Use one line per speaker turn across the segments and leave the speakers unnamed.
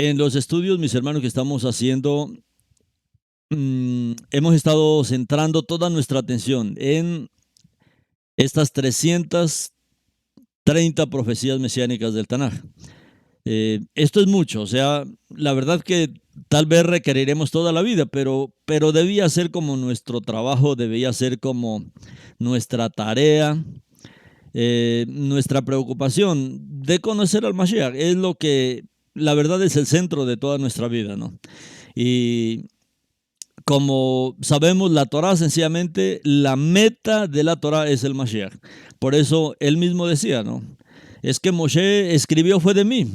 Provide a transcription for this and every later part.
En los estudios, mis hermanos, que estamos haciendo, hemos estado centrando toda nuestra atención en estas 330 profecías mesiánicas del Tanaj. Esto es mucho, o sea, la verdad que tal vez requeriremos toda la vida, pero debía ser como nuestro trabajo, debía ser como nuestra tarea, nuestra preocupación de conocer al Mashiach. Es lo que, la verdad, es el centro de toda nuestra vida, ¿no? Y como sabemos, la Torah, sencillamente, la meta de la Torah es el Mashiach. Por eso él mismo decía, ¿no? Es que Moshe escribió fue de mí.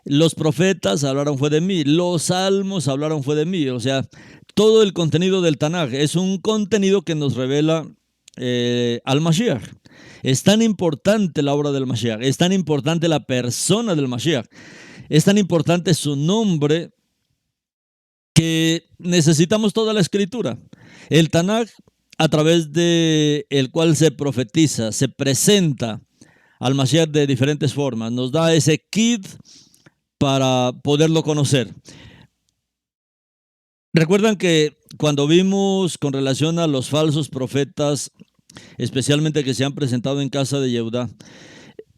Los profetas hablaron fue de mí. Los salmos hablaron fue de mí. O sea, todo el contenido del Tanaj es un contenido que nos revela al Mashiach. Es tan importante la obra del Mashiach. Es tan importante la persona del Mashiach. Es tan importante su nombre que necesitamos toda la escritura. El Tanaj, a través de el cual se profetiza, se presenta al Mashiach de diferentes formas, nos da ese kit para poderlo conocer. Recuerdan que cuando vimos con relación a los falsos profetas, especialmente que se han presentado en casa de Yehudá,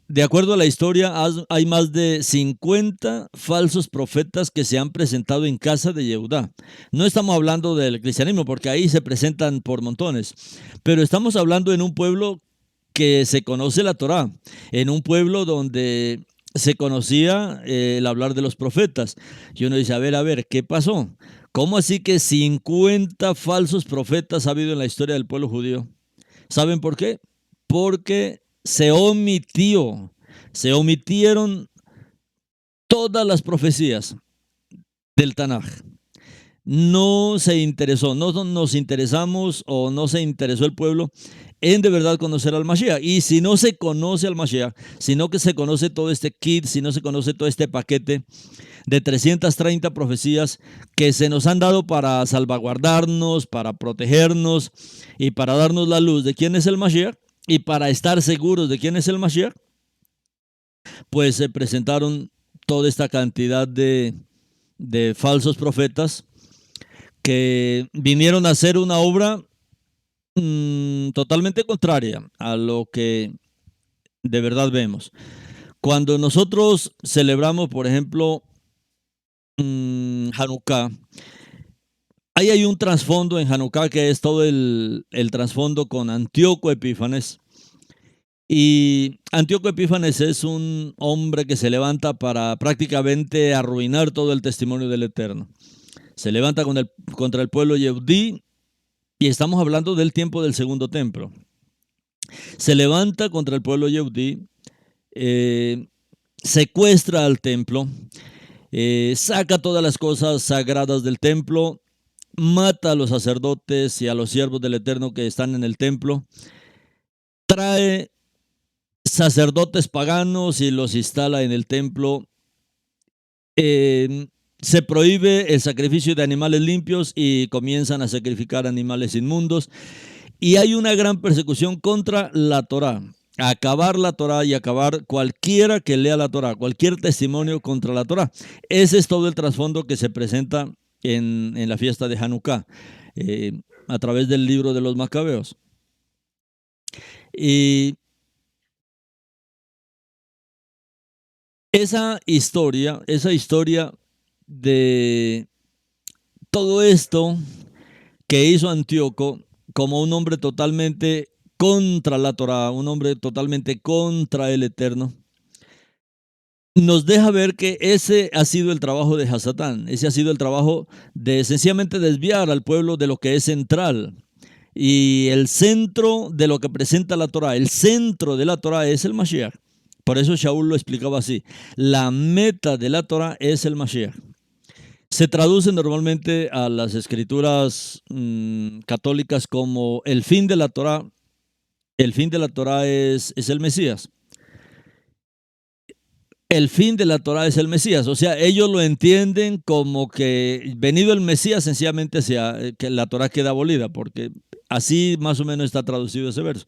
de acuerdo a la historia, hay más de 50 falsos profetas que se han presentado en casa de Yehudá. No estamos hablando del cristianismo, porque ahí se presentan por montones, pero estamos hablando en un pueblo que se conoce la Torá, en un pueblo donde se conocía el hablar de los profetas. Y uno dice, a ver, ¿qué pasó? ¿Cómo así que 50 falsos profetas ha habido en la historia del pueblo judío? ¿Saben por qué? Porque se omitieron todas las profecías del Tanaj. No se interesó, no nos interesamos o no se interesó el pueblo en de verdad conocer al Mashiach. Y si no se conoce al Mashiach, sino que se conoce todo este kit, si no se conoce todo este paquete de 330 profecías que se nos han dado para salvaguardarnos, para protegernos y para darnos la luz de quién es el Mashiach y para estar seguros de quién es el Mashiach, pues se presentaron toda esta cantidad de falsos profetas que vinieron a hacer una obra totalmente contraria a lo que de verdad vemos. Cuando nosotros celebramos, por ejemplo, Hanukkah, ahí hay un trasfondo en Hanukkah que es todo el trasfondo con Antíoco Epífanes. Y Antíoco Epífanes es un hombre que se levanta para prácticamente arruinar todo el testimonio del Eterno. Se levanta contra el pueblo Yehudí, y estamos hablando del tiempo del segundo templo. Se levanta contra el pueblo Yehudí, secuestra al templo, saca todas las cosas sagradas del templo, mata a los sacerdotes y a los siervos del Eterno que están en el templo, trae sacerdotes paganos y los instala en el templo. Se prohíbe el sacrificio de animales limpios y comienzan a sacrificar animales inmundos. Y hay una gran persecución contra la Torá. Acabar la Torá y acabar cualquiera que lea la Torá, cualquier testimonio contra la Torá. Ese es todo el trasfondo que se presenta en la fiesta de Hanukkah, a través del libro de los Macabeos. Y esa historia de todo esto que hizo Antíoco como un hombre totalmente contra la Torá, un hombre totalmente contra el Eterno, nos deja ver que ese ha sido el trabajo de Hasatán, ese ha sido el trabajo de sencillamente desviar al pueblo de lo que es central. Y el centro de lo que presenta la Torá, el centro de la Torá es el Mashiach. Por eso Shaul lo explicaba así: la meta de la Torá es el Mashiach. Se traduce normalmente a las escrituras católicas como el fin de la Torá. El fin de la Torá es el Mesías. El fin de la Torá es el Mesías. O sea, ellos lo entienden como que venido el Mesías, sencillamente que la Torá queda abolida, porque así más o menos está traducido ese verso.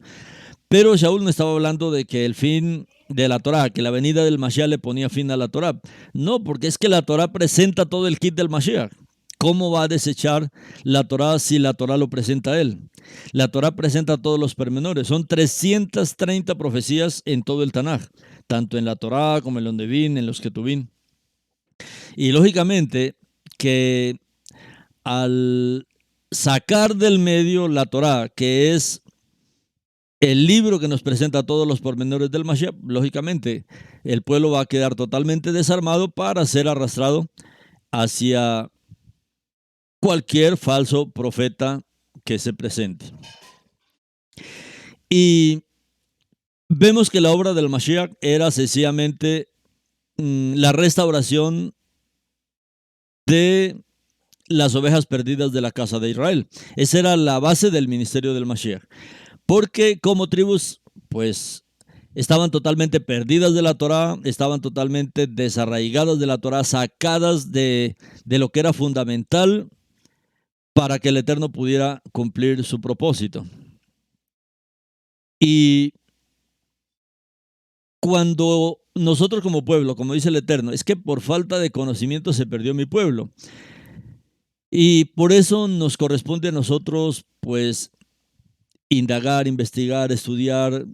Pero Shaul no estaba hablando de que el fin de la Torá, que la venida del Mashiach le ponía fin a la Torá. No, porque es que la Torá presenta todo el kit del Mashiach. ¿Cómo va a desechar la Torá si la Torá lo presenta a él? La Torá presenta todos los pormenores. Son 330 profecías en todo el Tanaj, tanto en la Torá como en los Nevim, en los Ketuvim. Y lógicamente que al sacar del medio la Torá, que es el libro que nos presenta todos los pormenores del Mashiach, lógicamente el pueblo va a quedar totalmente desarmado para ser arrastrado hacia cualquier falso profeta que se presente. Y vemos que la obra del Mashiach era sencillamente la restauración de las ovejas perdidas de la casa de Israel. Esa era la base del ministerio del Mashiach. Porque como tribus, pues, estaban totalmente perdidas de la Torá, estaban totalmente desarraigadas de la Torá, sacadas de lo que era fundamental para que el Eterno pudiera cumplir su propósito. Y cuando nosotros como pueblo, como dice el Eterno, es que por falta de conocimiento se perdió mi pueblo. Y por eso nos corresponde a nosotros, pues, indagar, investigar, estudiar,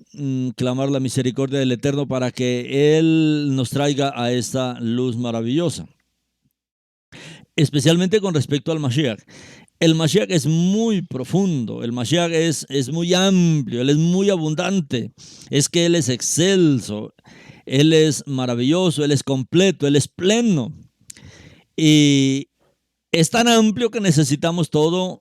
clamar la misericordia del Eterno para que Él nos traiga a esta luz maravillosa. Especialmente con respecto al Mashiach. El Mashiach es muy profundo, el Mashiach es muy amplio, Él es muy abundante. Es que Él es excelso, Él es maravilloso, Él es completo, Él es pleno. Y es tan amplio que necesitamos toda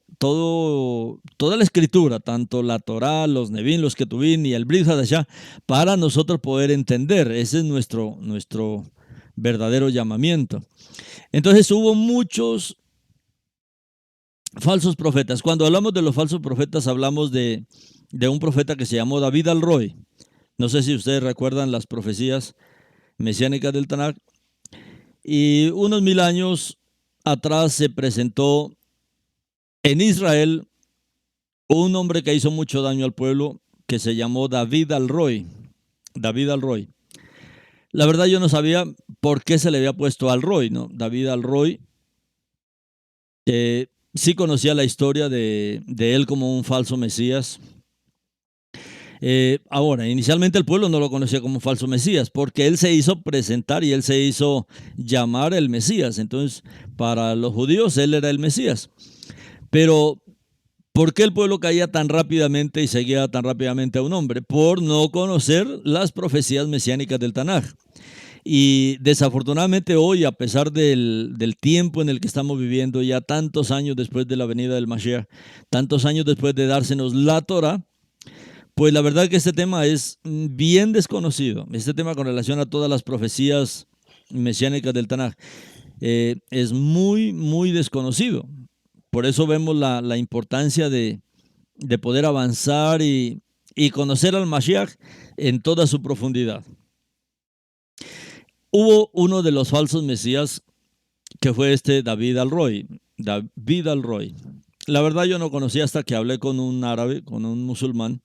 la escritura, tanto la Torá, los Nevim, los Ketuvim y el Brit Hadashah, para nosotros poder entender. Ese es nuestro verdadero llamamiento. Entonces hubo muchos falsos profetas. Cuando hablamos de los falsos profetas, hablamos de un profeta que se llamó David al-Roy. No sé si ustedes recuerdan las profecías mesiánicas del Tanaj. Y unos 1000 años atrás se presentó en Israel un hombre que hizo mucho daño al pueblo, que se llamó David al-Roy. David al-Roy. La verdad yo no sabía por qué se le había puesto al-Roy, ¿no? David al-Roy. Sí conocía la historia de él como un falso Mesías. Ahora, inicialmente el pueblo no lo conocía como un falso Mesías, porque él se hizo presentar y él se hizo llamar el Mesías. Entonces, para los judíos, él era el Mesías. Pero, ¿por qué el pueblo caía tan rápidamente y seguía tan rápidamente a un hombre? Por no conocer las profecías mesiánicas del Tanaj. Y desafortunadamente hoy, a pesar del tiempo en el que estamos viviendo, ya tantos años después de la venida del Mashiach, tantos años después de dársenos la Torah, pues la verdad que este tema es bien desconocido. Este tema con relación a todas las profecías mesiánicas del Tanaj es muy, muy desconocido. Por eso vemos la importancia de poder avanzar y conocer al Mashiach en toda su profundidad. Hubo uno de los falsos mesías que fue David al-Roy. David al-Roy. La verdad yo no conocía hasta que hablé con un árabe, con un musulmán.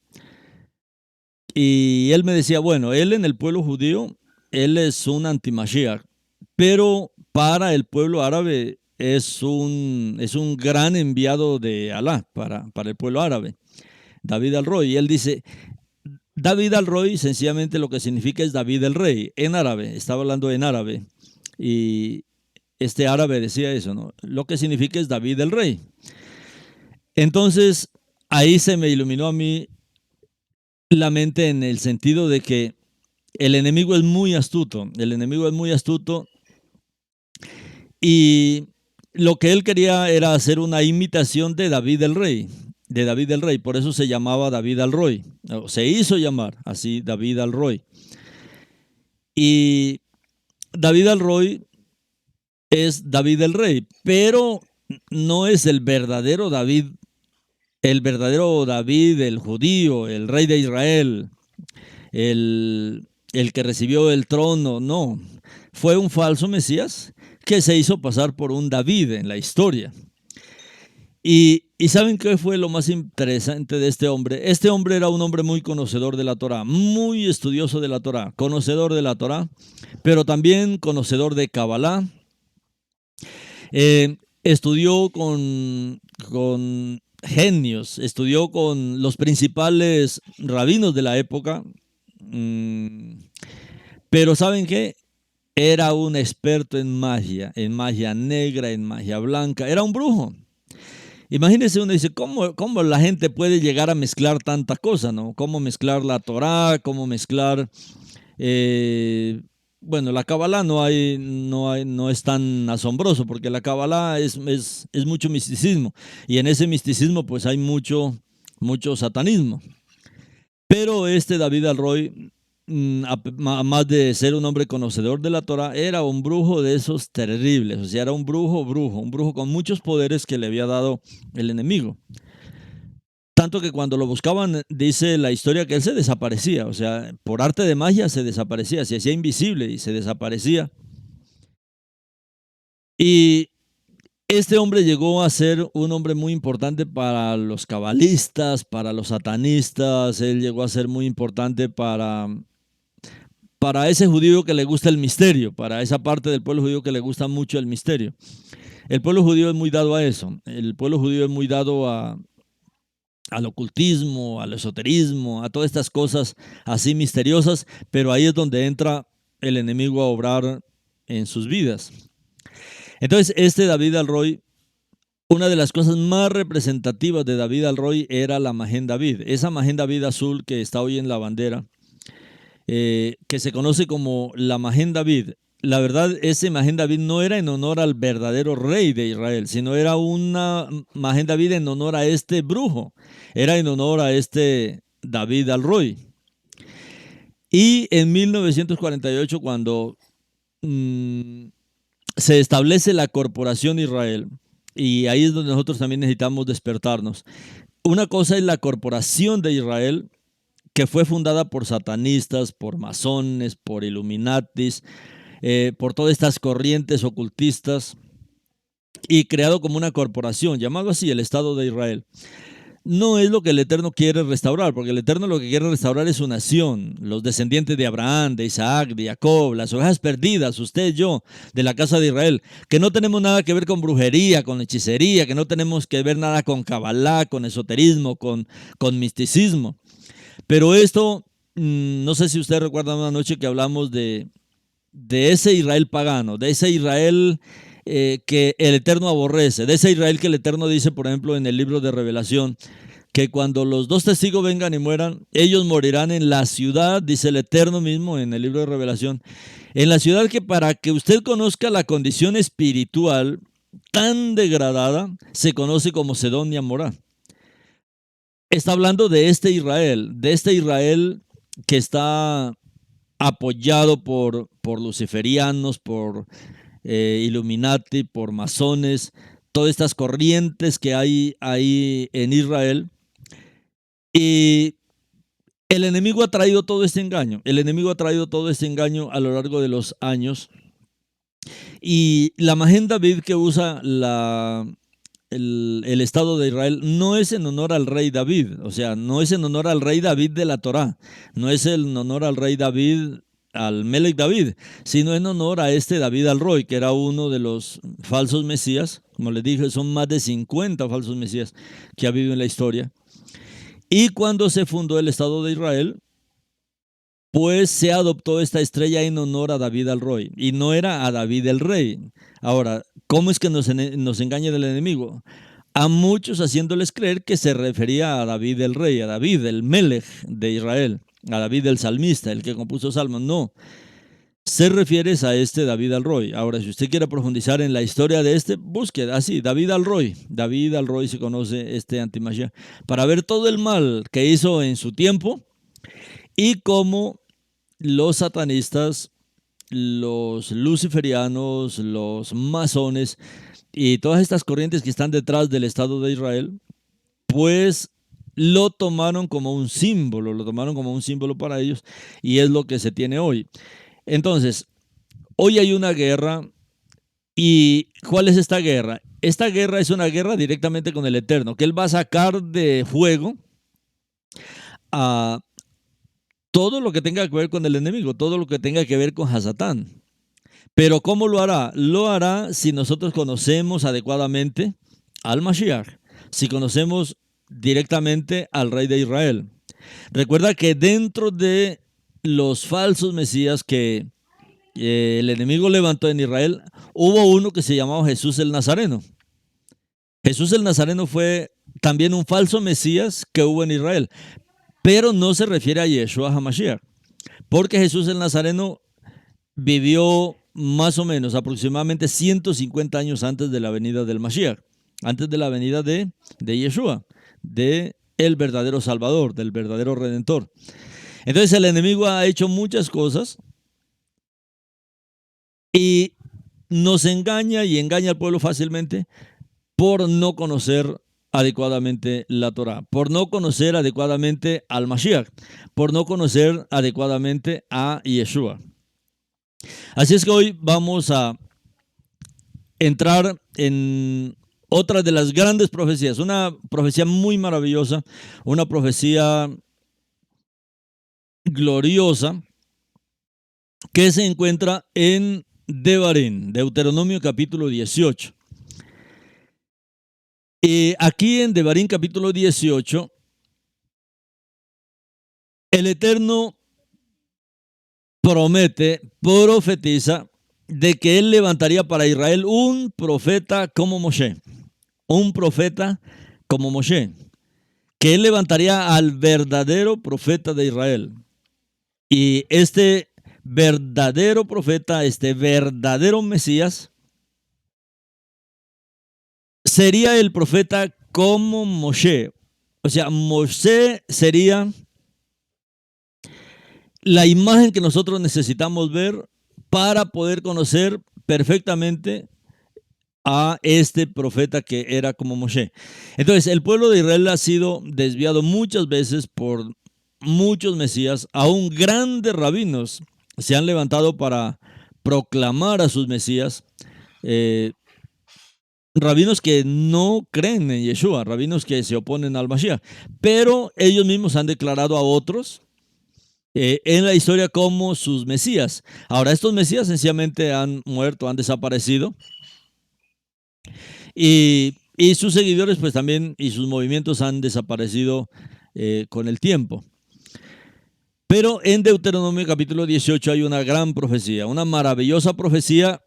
Y él me decía, bueno, él en el pueblo judío, él es un anti-Mashiach, pero para el pueblo árabe es un gran enviado de Alá para el pueblo árabe, David al-Roy. Y él dice, David al-Roy sencillamente lo que significa es David el rey, en árabe, estaba hablando en árabe. Y este árabe decía eso, ¿no? Lo que significa es David el rey. Entonces, ahí se me iluminó a mí la mente en el sentido de que el enemigo es muy astuto, y lo que él quería era hacer una imitación de David el rey, por eso se llamaba David al-Roy, se hizo llamar así David al-Roy. Y David al-Roy es David el rey, pero no es el verdadero David, el judío, el rey de Israel, el que recibió el trono, no. Fue un falso Mesías que se hizo pasar por un David en la historia. Y ¿Y saben qué fue lo más interesante de este hombre? Este hombre era un hombre muy conocedor de la Torá, muy estudioso de la Torá, conocedor de la Torá, pero también conocedor de Kabbalah. Estudió con genios, estudió con los principales rabinos de la época, mm, pero ¿saben qué? Era un experto en magia negra, en magia blanca, era un brujo. Imagínese, uno dice, ¿cómo la gente puede llegar a mezclar tanta cosa, ¿no? ¿Cómo mezclar la Torá? ¿Cómo mezclar eh, bueno, la Kabbalah no es tan asombroso, porque la Kabbalah es mucho misticismo, y en ese misticismo pues hay mucho satanismo. Pero este David Alroy, más de ser un hombre conocedor de la Torah, era un brujo de esos terribles, o sea, era un brujo con muchos poderes que le había dado el enemigo. Tanto que cuando lo buscaban, dice la historia que él se desaparecía, o sea, por arte de magia se desaparecía, se hacía invisible y se desaparecía. Y este hombre llegó a ser un hombre muy importante para los cabalistas, para los satanistas, él llegó a ser muy importante para ese judío que le gusta el misterio, para esa parte del pueblo judío que le gusta mucho el misterio. El pueblo judío es muy dado a eso, el pueblo judío es muy dado al ocultismo, al esoterismo, a todas estas cosas así misteriosas, pero ahí es donde entra el enemigo a obrar en sus vidas. Entonces, este David Alroy, una de las cosas más representativas de David Alroy era la Magen David, esa Magen David azul que está hoy en la bandera, que se conoce como la Magen David. La verdad, ese Magen David no era en honor al verdadero rey de Israel, sino era una Magen David en honor a este brujo, era en honor a este David Alroy. Y en 1948, cuando mm, se establece la Corporación Israel, y ahí es donde nosotros también necesitamos despertarnos. Una cosa es la Corporación de Israel, que fue fundada por satanistas, por masones, por illuminatis, por todas estas corrientes ocultistas, y creado como una corporación, llamado así el Estado de Israel. No es lo que el Eterno quiere restaurar, porque el Eterno lo que quiere restaurar es su nación, los descendientes de Abraham, de Isaac, de Jacob, las ovejas perdidas, usted y yo, de la casa de Israel, que no tenemos nada que ver con brujería, con hechicería, que no tenemos que ver nada con Kabbalah, con esoterismo, con misticismo. Pero esto, no sé si usted recuerda una noche que hablamos de ese Israel pagano, de ese Israel que el Eterno aborrece, de ese Israel que el Eterno dice, por ejemplo, en el libro de Revelación, que cuando los dos testigos vengan y mueran, ellos morirán en la ciudad, dice el Eterno mismo en el libro de Revelación, en la ciudad que para que usted conozca la condición espiritual tan degradada, se conoce como Sedón y Amorá. Está hablando de este Israel que está apoyado por luciferianos, por Illuminati, por masones, todas estas corrientes que hay ahí en Israel. Y el enemigo ha traído todo este engaño. El enemigo ha traído todo este engaño a lo largo de los años. Y la Magen David que usa el Estado de Israel no es en honor al rey David, o sea, no es en honor al rey David de la Torá, no es en honor al rey David, al Melech David, sino en honor a este David Alroy, que era uno de los falsos mesías. Como les dije, son más de 50 falsos mesías que ha habido en la historia. Y cuando se fundó el Estado de Israel, pues se adoptó esta estrella en honor a David Alroy, y no era a David el rey. Ahora, ¿cómo es que nos engaña el enemigo? A muchos haciéndoles creer que se refería a David el rey, a David el Melech de Israel, a David el salmista, el que compuso salmos. No, se refiere a este David Alroy. Ahora, si usted quiere profundizar en la historia de este, busque así, David Alroy. David Alroy se conoce este antimashiach, para ver todo el mal que hizo en su tiempo y cómo los satanistas, los luciferianos, los masones y todas estas corrientes que están detrás del Estado de Israel, pues lo tomaron como un símbolo, lo tomaron como un símbolo para ellos, y es lo que se tiene hoy. Entonces, hoy hay una guerra. ¿Y cuál es esta guerra? esta guerra es una guerra directamente con el Eterno, que Él va a sacar de fuego a todo lo que tenga que ver con el enemigo, todo lo que tenga que ver con Hasatán. Pero ¿cómo lo hará? Lo hará si nosotros conocemos adecuadamente al Mashiach, si conocemos directamente al Rey de Israel. Recuerda que dentro de los falsos mesías que el enemigo levantó en Israel, hubo uno que se llamaba Jesús el Nazareno. Jesús el Nazareno fue también un falso mesías que hubo en Israel, pero no se refiere a Yeshua HaMashiach, porque Jesús el Nazareno vivió más o menos aproximadamente 150 años antes de la venida del Mashiach, antes de la venida de Yeshua, de el verdadero Salvador, del verdadero Redentor. Entonces el enemigo ha hecho muchas cosas y nos engaña y engaña al pueblo fácilmente por no conocer adecuadamente la Torah, por no conocer adecuadamente al Mashiach, por no conocer adecuadamente a Yeshua. Así es que hoy vamos a entrar en otra de las grandes profecías, una profecía muy maravillosa, una profecía gloriosa que se encuentra en Devarim, Deuteronomio capítulo 18. Aquí en Devarim capítulo 18, el Eterno promete, profetiza, de que Él levantaría para Israel un profeta como Moshe, un profeta como Moshe, que Él levantaría al verdadero profeta de Israel. Y este verdadero profeta, este verdadero Mesías, sería el profeta como Moshe. O sea, Moshe sería la imagen que nosotros necesitamos ver para poder conocer perfectamente a este profeta que era como Moshe. Entonces, el pueblo de Israel ha sido desviado muchas veces por muchos mesías, aún grandes rabinos se han levantado para proclamar a sus mesías, rabinos que no creen en Yeshua, rabinos que se oponen al Mashiach, pero ellos mismos han declarado a otros en la historia como sus mesías. Ahora, estos mesías sencillamente han muerto, han desaparecido, y sus seguidores pues también, y sus movimientos han desaparecido con el tiempo. Pero en Deuteronomio capítulo 18 hay una gran profecía, una maravillosa profecía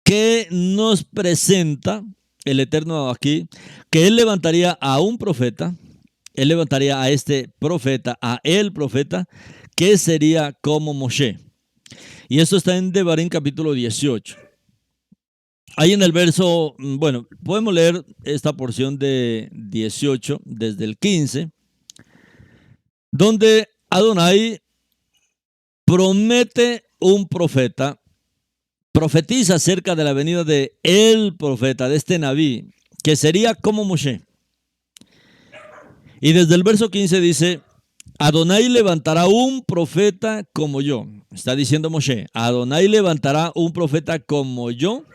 que nos presenta el Eterno aquí, que Él levantaría a un profeta, Él levantaría a este profeta, a el profeta, que sería como Moshe. Y esto está en Devarim capítulo 18. Ahí en el verso, bueno, podemos leer esta porción de 18 desde el 15, donde Adonai promete un profeta, profetiza acerca de la venida de el profeta, de este Nabí, que sería como Moshe. Y desde el verso 15 dice, Adonai levantará un profeta como yo. Está diciendo Moshe, Adonai levantará un profeta como yo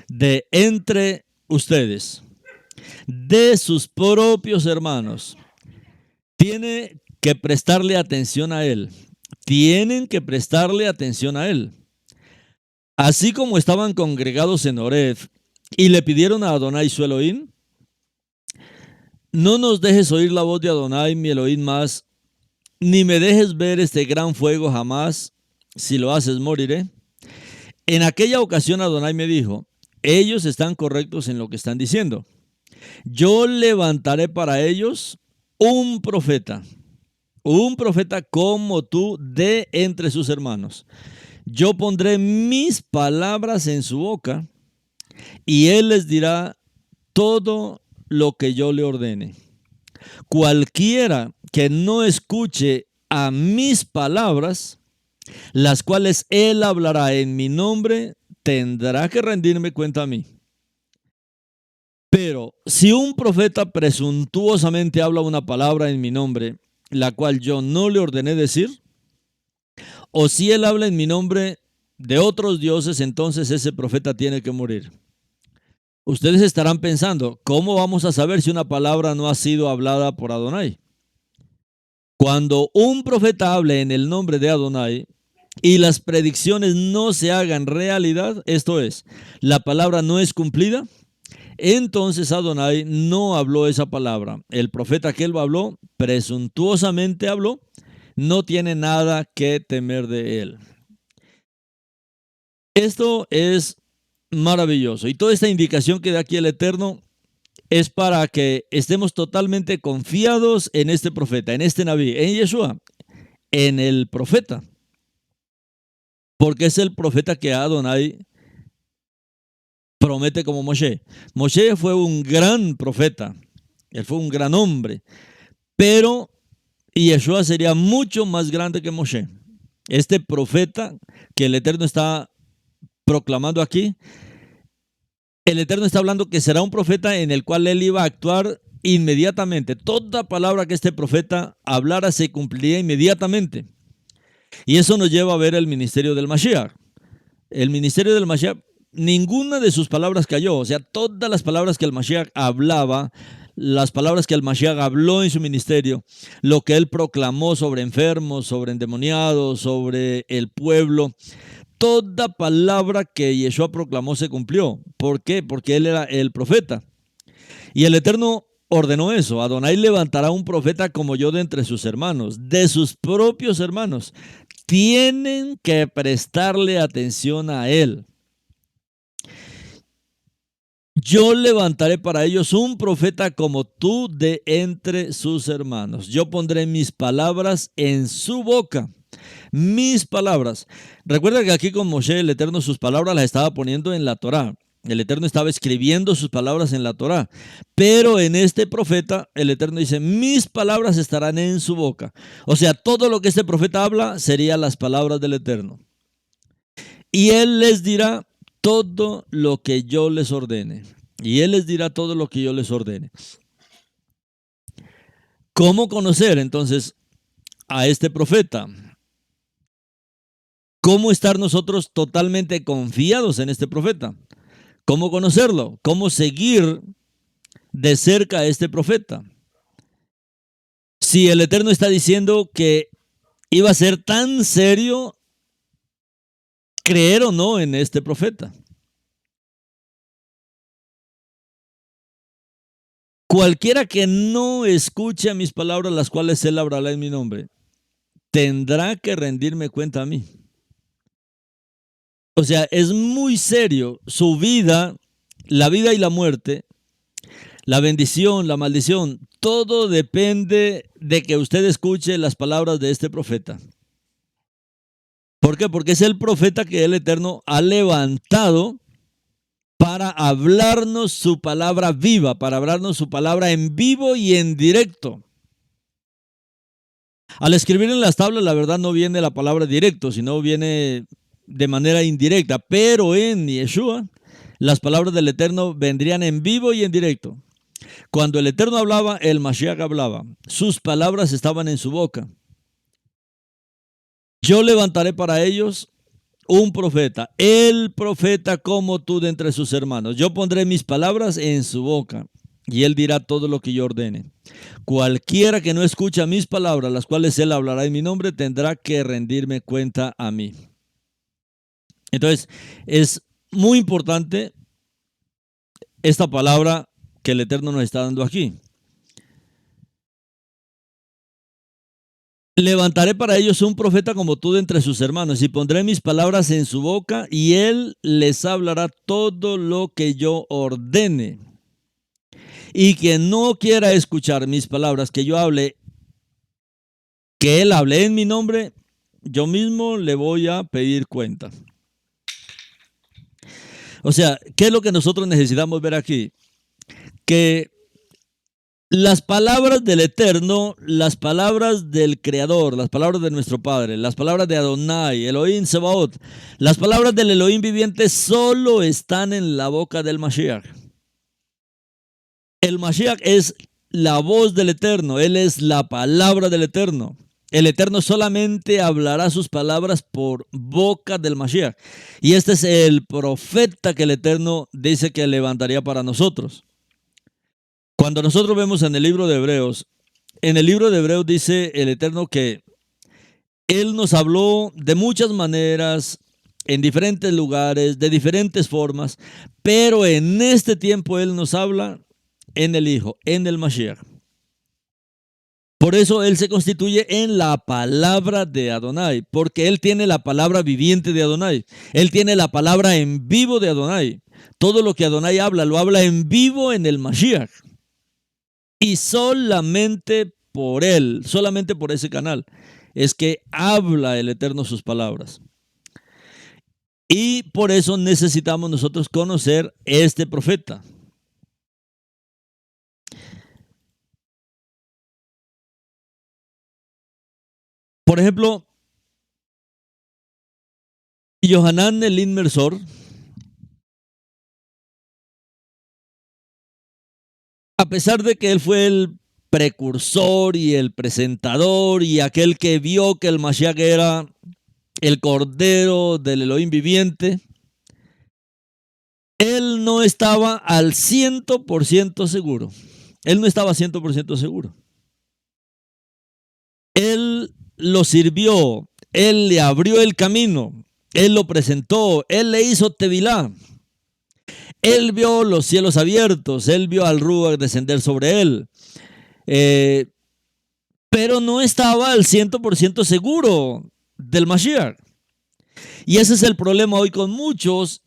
de entre ustedes, de sus propios hermanos. Tiene que prestarle atención a él. Tienen que prestarle atención a él. Así como estaban congregados en Horeb y le pidieron a Adonai su Elohim, no nos dejes oír la voz de Adonai, mi Elohim, más, ni me dejes ver este gran fuego jamás. Si lo haces, moriré. En aquella ocasión Adonai me dijo, ellos están correctos en lo que están diciendo. Yo levantaré para ellos un profeta como tú de entre sus hermanos. Yo pondré mis palabras en su boca y él les dirá todo lo que yo le ordene. Cualquiera que no escuche a mis palabras, las cuales él hablará en mi nombre, tendrá que rendirme cuenta a mí. Pero si un profeta presuntuosamente habla una palabra en mi nombre, la cual yo no le ordené decir, o si él habla en mi nombre de otros dioses, entonces ese profeta tiene que morir. Ustedes estarán pensando, ¿cómo vamos a saber si una palabra no ha sido hablada por Adonai? Cuando un profeta hable en el nombre de Adonai y las predicciones no se hagan realidad, esto es, la palabra no es cumplida, entonces Adonai no habló esa palabra. El profeta que él habló, presuntuosamente habló, no tiene nada que temer de él. Esto es maravilloso. Y toda esta indicación que da aquí el Eterno es para que estemos totalmente confiados en este profeta, en este Naví, en Yeshua, en el profeta. Porque es el profeta que Adonai promete como Moshe. Moshe fue un gran profeta. Él fue un gran hombre. Pero Yeshua sería mucho más grande que Moshe. Este profeta que el Eterno está proclamando aquí, el Eterno está hablando que será un profeta en el cual él iba a actuar inmediatamente. Toda palabra que este profeta hablara se cumpliría inmediatamente. Y eso nos lleva a ver el ministerio del Mashiach. El ministerio del Mashiach, ninguna de sus palabras cayó. O sea, todas las palabras que el Mashiach hablaba, las palabras que el Mashiach habló en su ministerio, lo que él proclamó sobre enfermos, sobre endemoniados, sobre el pueblo, toda palabra que Yeshua proclamó se cumplió. ¿Por qué? Porque él era el profeta. Y el Eterno ordenó eso. Adonai levantará un profeta como yo de entre sus hermanos, de sus propios hermanos. Tienen que prestarle atención a él. Yo levantaré para ellos un profeta como tú de entre sus hermanos. Yo pondré mis palabras en su boca. Mis palabras. Recuerda que aquí con Moshe el Eterno sus palabras las estaba poniendo en la Torá. El Eterno estaba escribiendo sus palabras en la Torá. Pero en este profeta el Eterno dice, mis palabras estarán en su boca. O sea, todo lo que este profeta habla serían las palabras del Eterno. Y él les dirá todo lo que yo les ordene. Y él les dirá todo lo que yo les ordene. ¿Cómo conocer entonces a este profeta? ¿Cómo estar nosotros totalmente confiados en este profeta? ¿Cómo conocerlo? ¿Cómo seguir de cerca a este profeta? Si el Eterno está diciendo que iba a ser tan serio, creer o no en este profeta. Cualquiera que no escuche a mis palabras, las cuales él hablará en mi nombre, tendrá que rendirme cuenta a mí. O sea, es muy serio su vida, la vida y la muerte, la bendición, la maldición, todo depende de que usted escuche las palabras de este profeta. ¿Por qué? Porque es el profeta que el Eterno ha levantado para hablarnos su palabra viva, para hablarnos su palabra en vivo y en directo. Al escribir en las tablas, la verdad no viene la palabra directo, sino viene de manera indirecta. Pero en Yeshua, las palabras del Eterno vendrían en vivo y en directo. Cuando el Eterno hablaba, el Mashiach hablaba. Sus palabras estaban en su boca. Yo levantaré para ellos un profeta, el profeta como tú de entre sus hermanos. Yo pondré mis palabras en su boca y él dirá todo lo que yo ordene. Cualquiera que no escucha mis palabras, las cuales él hablará en mi nombre, tendrá que rendirme cuenta a mí. Entonces, es muy importante esta palabra que el Eterno nos está dando aquí. Levantaré para ellos un profeta como tú de entre sus hermanos y pondré mis palabras en su boca y él les hablará todo lo que yo ordene. Y quien no quiera escuchar mis palabras que yo hable, que él hable en mi nombre, yo mismo le voy a pedir cuenta. O sea, ¿qué es lo que nosotros necesitamos ver aquí? Que las palabras del Eterno, las palabras del Creador, las palabras de nuestro Padre, las palabras de Adonai, Elohim Sebaot, las palabras del Elohim viviente solo están en la boca del Mashiach. El Mashiach es la voz del Eterno, Él es la palabra del Eterno. el Eterno solamente hablará sus palabras por boca del Mashiach. Y este es el profeta que el Eterno dice que levantaría para nosotros. Cuando nosotros vemos en el libro de Hebreos, en el libro de Hebreos dice el Eterno que Él nos habló de muchas maneras, en diferentes lugares, de diferentes formas, pero en este tiempo Él nos habla en el Hijo, en el Mashiach. Por eso Él se constituye en la palabra de Adonai, porque Él tiene la palabra viviente de Adonai. Él tiene la palabra en vivo de Adonai. Todo lo que Adonai habla, lo habla en vivo en el Mashiach. Y solamente por Él, solamente por ese canal, es que habla el Eterno sus palabras. Y por eso necesitamos nosotros conocer este profeta. Por ejemplo, Yohanan el Inmersor, a pesar de que él fue el precursor y el presentador y aquel que vio que el Mashiach era el Cordero del Elohim viviente, él no estaba al 100% seguro. Él no estaba 100% seguro. Él lo sirvió, él le abrió el camino, él lo presentó, él le hizo tevilá. Él vio los cielos abiertos, él vio al Ruach descender sobre él. Pero no estaba al 100% seguro del Mashiach. Y ese es el problema hoy con muchos.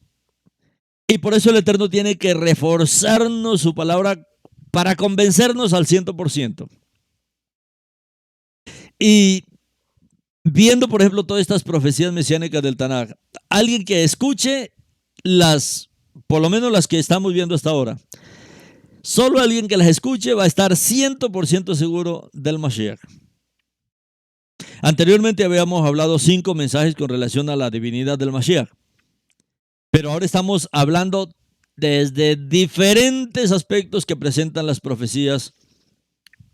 Y por eso el Eterno tiene que reforzarnos su palabra para convencernos al 100%. Y viendo, por ejemplo, todas estas profecías mesiánicas del Tanaj, alguien que escuche por lo menos las que estamos viendo hasta ahora, solo alguien que las escuche va a estar 100% seguro del Mashiach. Anteriormente habíamos hablado 5 mensajes con relación a la divinidad del Mashiach, pero ahora estamos hablando desde diferentes aspectos que presentan las profecías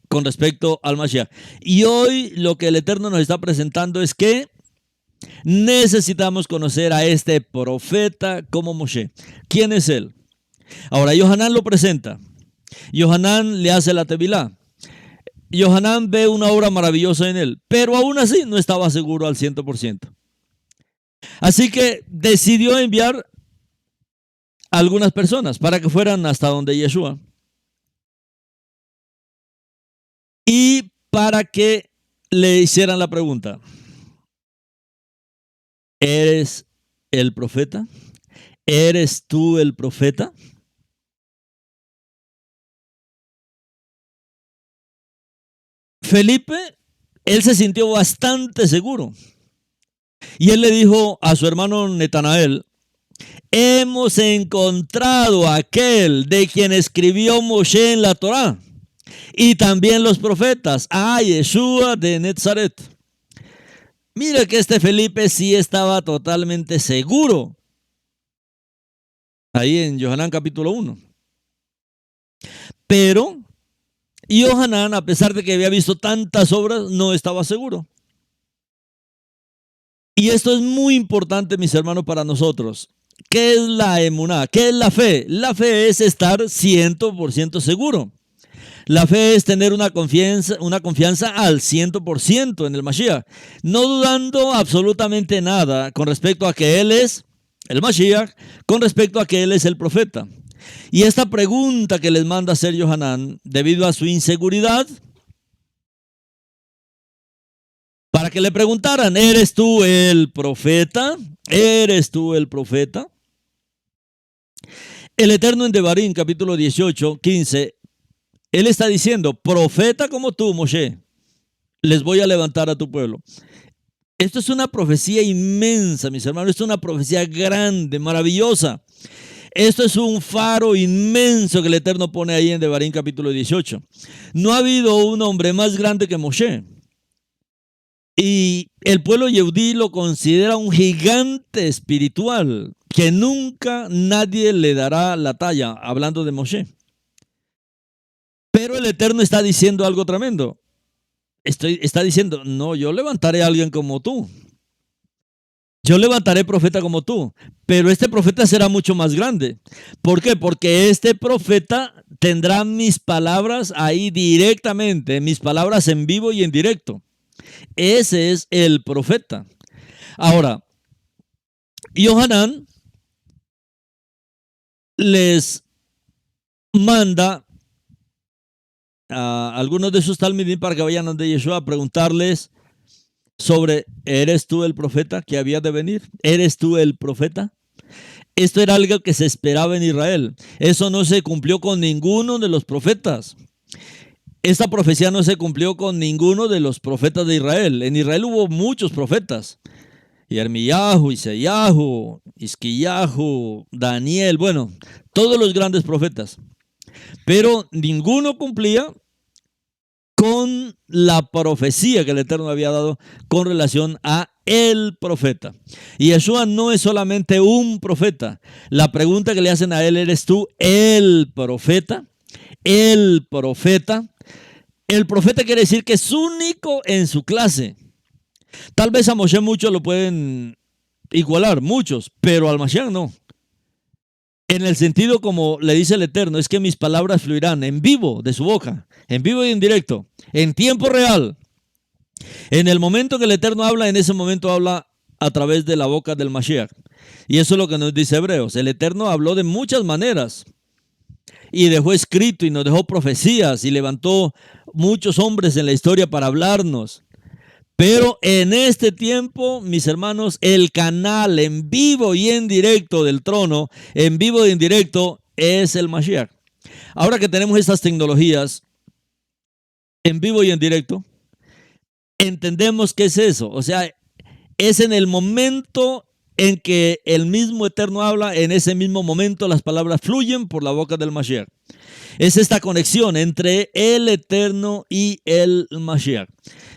con respecto al Mashiach. Y hoy lo que el Eterno nos está presentando es que necesitamos conocer a este profeta como Moshe. ¿Quién es él? Ahora, Yohanan lo presenta. Yohanan le hace la tevilá. Yohanan ve una obra maravillosa en él, pero aún así no estaba seguro al 100%. Así que decidió enviar a algunas personas para que fueran hasta donde Yeshua y para que le hicieran la pregunta: ¿eres el profeta? ¿Eres tú el profeta? Felipe, él se sintió bastante seguro. Y él le dijo a su hermano Netanael: hemos encontrado a aquel de quien escribió Moshe en la Torá y también los profetas, a Yeshua de Nazaret. Mira que este Felipe sí estaba totalmente seguro. Ahí en Yohanan capítulo 1. Pero Yohanan, a pesar de que había visto tantas obras, no estaba seguro. Y esto es muy importante, mis hermanos, para nosotros. ¿Qué es la emuná? ¿Qué es la fe? La fe es estar 100% seguro. La fe es tener una confianza al 100% en el Mashiach, no dudando absolutamente nada con respecto a que Él es el Mashiach, con respecto a que Él es el profeta. Y esta pregunta que les manda hacer Yohanan, debido a su inseguridad, para que le preguntaran: ¿eres tú el profeta? ¿Eres tú el profeta? El Eterno en Devarim, capítulo 18, 15, Él está diciendo: profeta como tú, Moshe, les voy a levantar a tu pueblo. Esto es una profecía inmensa, mis hermanos. Esto es una profecía grande, maravillosa. Esto es un faro inmenso que el Eterno pone ahí en Devarim capítulo 18. No ha habido un hombre más grande que Moshe. Y el pueblo yehudí lo considera un gigante espiritual que nunca nadie le dará la talla, hablando de Moshe. Pero el Eterno está diciendo algo tremendo. Está diciendo, no, yo levantaré a alguien como tú. Yo levantaré profeta como tú, pero este profeta será mucho más grande. ¿Por qué? Porque este profeta tendrá mis palabras ahí directamente, mis palabras en vivo y en directo. Ese es el profeta. Ahora, Yohanan les manda a algunos de sus talmidim para que vayan donde Yeshua a preguntarles sobre, ¿eres tú el profeta que había de venir? ¿Eres tú el profeta? Esto era algo que se esperaba en Israel. Eso no se cumplió con ninguno de los profetas. Esta profecía no se cumplió con ninguno de los profetas de Israel. En Israel hubo muchos profetas. Yermiyahu, Isayahu, Isquiyahu, Daniel, bueno, todos los grandes profetas. Pero ninguno cumplía con la profecía que el Eterno había dado con relación a el profeta. Y Yeshua no es solamente un profeta. La pregunta que le hacen a él, ¿eres tú el profeta? El profeta. El profeta quiere decir que es único en su clase. Tal vez a Moshe muchos lo pueden igualar, muchos, pero al Mashiach no. En el sentido como le dice el Eterno, es que mis palabras fluirán en vivo de su boca, en vivo y en directo, en tiempo real. En el momento que el Eterno habla, en ese momento habla a través de la boca del Mashiach. Y eso es lo que nos dice Hebreos. El Eterno habló de muchas maneras y dejó escrito y nos dejó profecías y levantó muchos hombres en la historia para hablarnos. Pero en este tiempo, mis hermanos, el canal en vivo y en directo del trono, en vivo y en directo, es el Mashiach. Ahora que tenemos estas tecnologías en vivo y en directo, entendemos qué es eso. O sea, es en el momento en que el mismo Eterno habla, en ese mismo momento las palabras fluyen por la boca del Mashiach. Es esta conexión entre el Eterno y el Mashiach.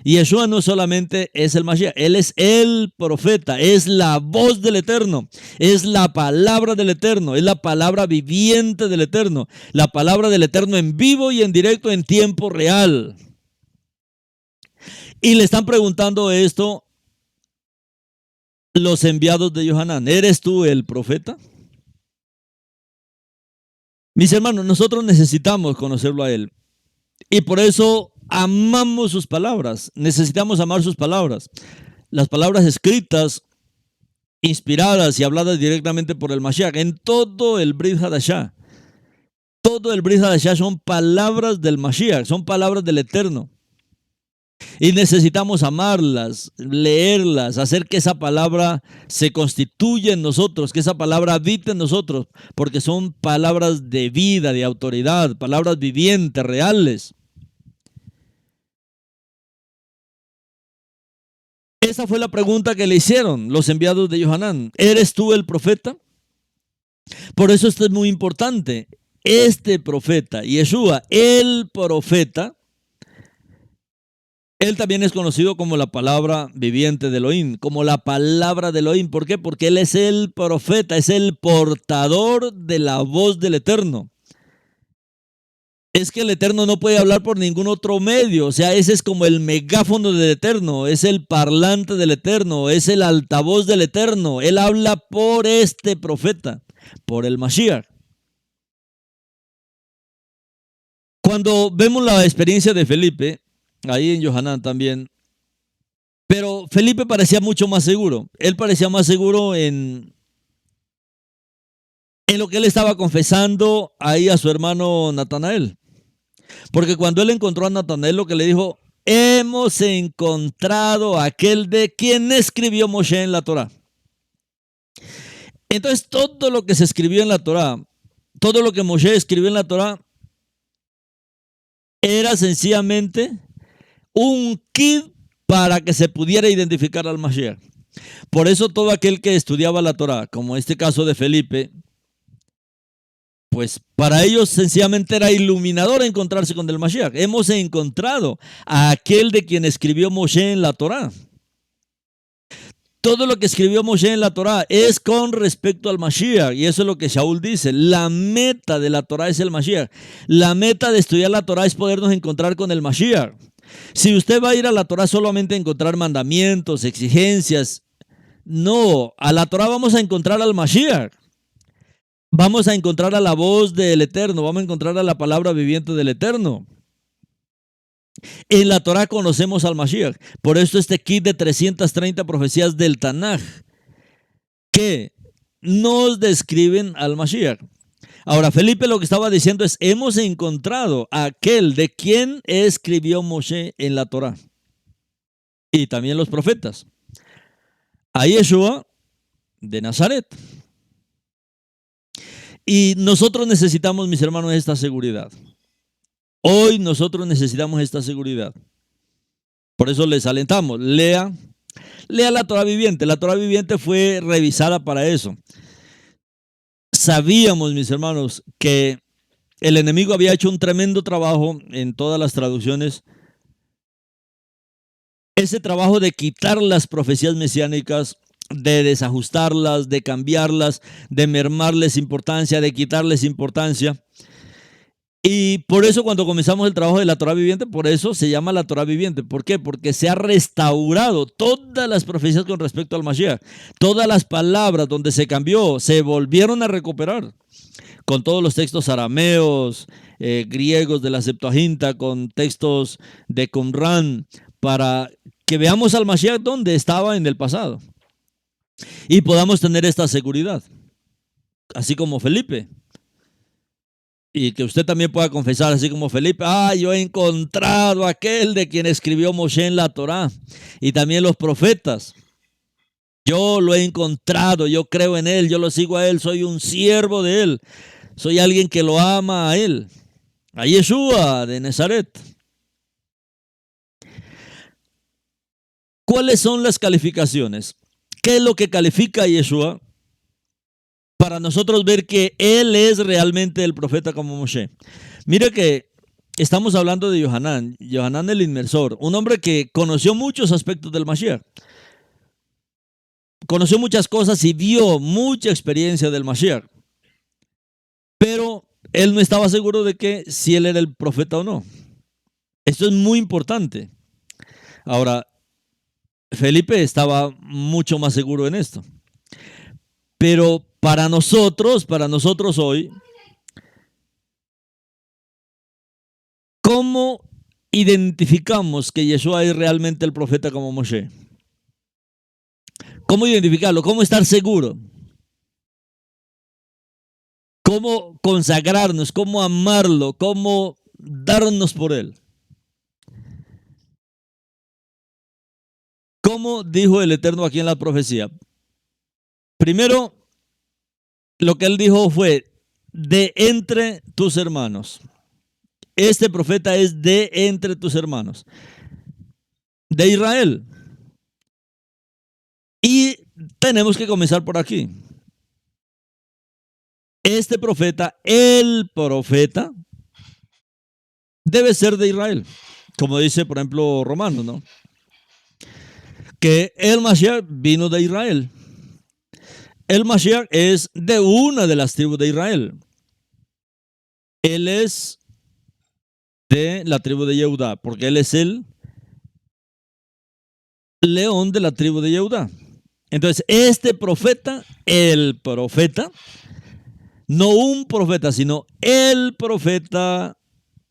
Y Yeshua no solamente es el Mashiach, Él es el profeta, es la voz del Eterno, es la palabra del Eterno, es la palabra viviente del Eterno, la palabra del Eterno en vivo y en directo en tiempo real. Y le están preguntando esto los enviados de Yohanan, ¿eres tú el profeta? Mis hermanos, nosotros necesitamos conocerlo a Él. Y por eso amamos sus palabras. Necesitamos amar sus palabras. Las palabras escritas, inspiradas y habladas directamente por el Mashiach. En todo el Brit Hadashah. Todo el Brit Hadashah son palabras del Mashiach. Son palabras del Eterno. Y necesitamos amarlas, leerlas, hacer que esa palabra se constituya en nosotros, que esa palabra habite en nosotros, porque son palabras de vida, de autoridad, palabras vivientes, reales. Esa fue la pregunta que le hicieron los enviados de Yohanan. ¿Eres tú el profeta? Por eso esto es muy importante. Este profeta, Yeshua, el profeta, él también es conocido como la palabra viviente de Elohim, como la palabra de Elohim. ¿Por qué? Porque él es el profeta, es el portador de la voz del Eterno. Es que el Eterno no puede hablar por ningún otro medio. O sea, ese es como el megáfono del Eterno, es el parlante del Eterno, es el altavoz del Eterno. Él habla por este profeta, por el Mashiach. Cuando vemos la experiencia de Felipe, ahí en Yohanan también, pero Felipe parecía mucho más seguro. Él parecía más seguro en lo que él estaba confesando ahí a su hermano Natanael. Porque cuando él encontró a Natanael, lo que le dijo, hemos encontrado a aquel de quien escribió Moshe en la Torá. Entonces, todo lo que se escribió en la Torá, todo lo que Moshe escribió en la Torá, era sencillamente un kit para que se pudiera identificar al Mashiach. Por eso todo aquel que estudiaba la Torá, como este caso de Felipe, pues para ellos sencillamente era iluminador encontrarse con el Mashiach. Hemos encontrado a aquel de quien escribió Moshe en la Torá. Todo lo que escribió Moshe en la Torá es con respecto al Mashiach. Y eso es lo que Shaul dice. La meta de la Torá es el Mashiach. La meta de estudiar la Torá es podernos encontrar con el Mashiach. Si usted va a ir a la Torá solamente a encontrar mandamientos, exigencias, no, a la Torá vamos a encontrar al Mashiach. Vamos a encontrar a la voz del Eterno, vamos a encontrar a la palabra viviente del Eterno. En la Torá conocemos al Mashiach. Por eso este kit de 330 profecías del Tanaj que nos describen al Mashiach. Ahora, Felipe lo que estaba diciendo es, hemos encontrado a aquel de quien escribió Moshe en la Torá. Y también los profetas. A Yeshua de Nazaret. Y nosotros necesitamos, mis hermanos, esta seguridad. Hoy nosotros necesitamos esta seguridad. Por eso les alentamos, lea la Torá viviente. La Torá viviente fue revisada para eso. Sabíamos, mis hermanos, que el enemigo había hecho un tremendo trabajo en todas las traducciones. Ese trabajo de quitar las profecías mesiánicas, de desajustarlas, de cambiarlas, de mermarles importancia, de quitarles importancia. Y por eso cuando comenzamos el trabajo de la Torá viviente, por eso se llama la Torá viviente. ¿Por qué? Porque se ha restaurado todas las profecías con respecto al Mashiach. Todas las palabras donde se cambió, se volvieron a recuperar. Con todos los textos arameos, griegos de la Septuaginta, con textos de Qumran, para que veamos al Mashiach donde estaba en el pasado. Y podamos tener esta seguridad. Así como Felipe. Y que usted también pueda confesar, así como Felipe, yo he encontrado a aquel de quien escribió Moshe en la Torá. Y también los profetas. Yo lo he encontrado, yo creo en él, yo lo sigo a él, soy un siervo de él. Soy alguien que lo ama a él. A Yeshua de Nazaret. ¿Cuáles son las calificaciones? ¿Qué es lo que califica a Yeshua? Para nosotros ver que él es realmente el profeta como Moshe. Mire que estamos hablando de Yohanan el inmersor, un hombre que conoció muchos aspectos del Mashiach. Conoció muchas cosas y vio mucha experiencia del Mashiach. Pero él no estaba seguro de que si él era el profeta o no. Esto es muy importante. Ahora, Felipe estaba mucho más seguro en esto. Pero para nosotros hoy, ¿cómo identificamos que Yeshua es realmente el profeta como Moshe? ¿Cómo identificarlo? ¿Cómo estar seguro? ¿Cómo consagrarnos? ¿Cómo amarlo? ¿Cómo darnos por él? ¿Cómo dijo el Eterno aquí en la profecía? Primero, lo que él dijo fue, de entre tus hermanos. Este profeta es de entre tus hermanos. De Israel. Y tenemos que comenzar por aquí. Este profeta, el profeta, debe ser de Israel. Como dice, por ejemplo, Romanos, ¿no? Que el Mashiach vino de Israel. El Mashiach es de una de las tribus de Israel. Él es de la tribu de Yehudá, porque él es el león de la tribu de Yehudá. Entonces, este profeta, el profeta, no un profeta, sino el profeta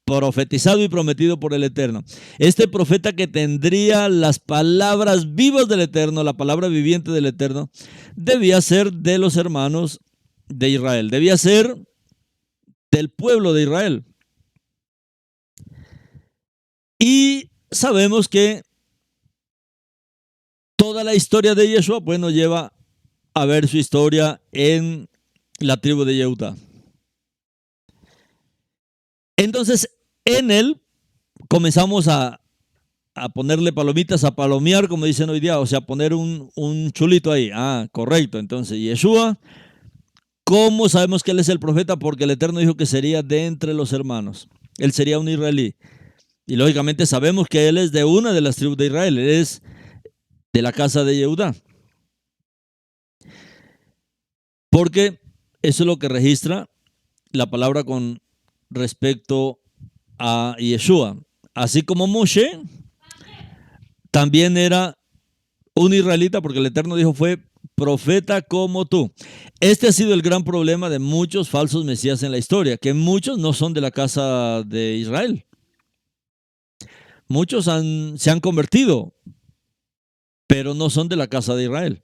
profetizado y prometido por el Eterno. Este profeta que tendría las palabras vivas del Eterno, la palabra viviente del Eterno, debía ser de los hermanos de Israel, debía ser del pueblo de Israel. Y sabemos que toda la historia de Yeshua, pues nos lleva a ver su historia en la tribu de Yehuda. Entonces, en él comenzamos a ponerle palomitas, a palomear, como dicen hoy día, o sea, poner un chulito ahí. Correcto. Entonces, Yeshua, ¿cómo sabemos que él es el profeta? Porque el Eterno dijo que sería de entre los hermanos. Él sería un israelí. Y lógicamente sabemos que él es de una de las tribus de Israel. Él es de la casa de Yehudá. Porque eso es lo que registra la palabra con respecto a Yeshua. así como Moshe, también era un israelita, porque el Eterno dijo fue profeta como tú. Este ha sido el gran problema de muchos falsos mesías en la historia, que muchos no son de la casa de Israel. Muchos se han convertido, pero no son de la casa de Israel.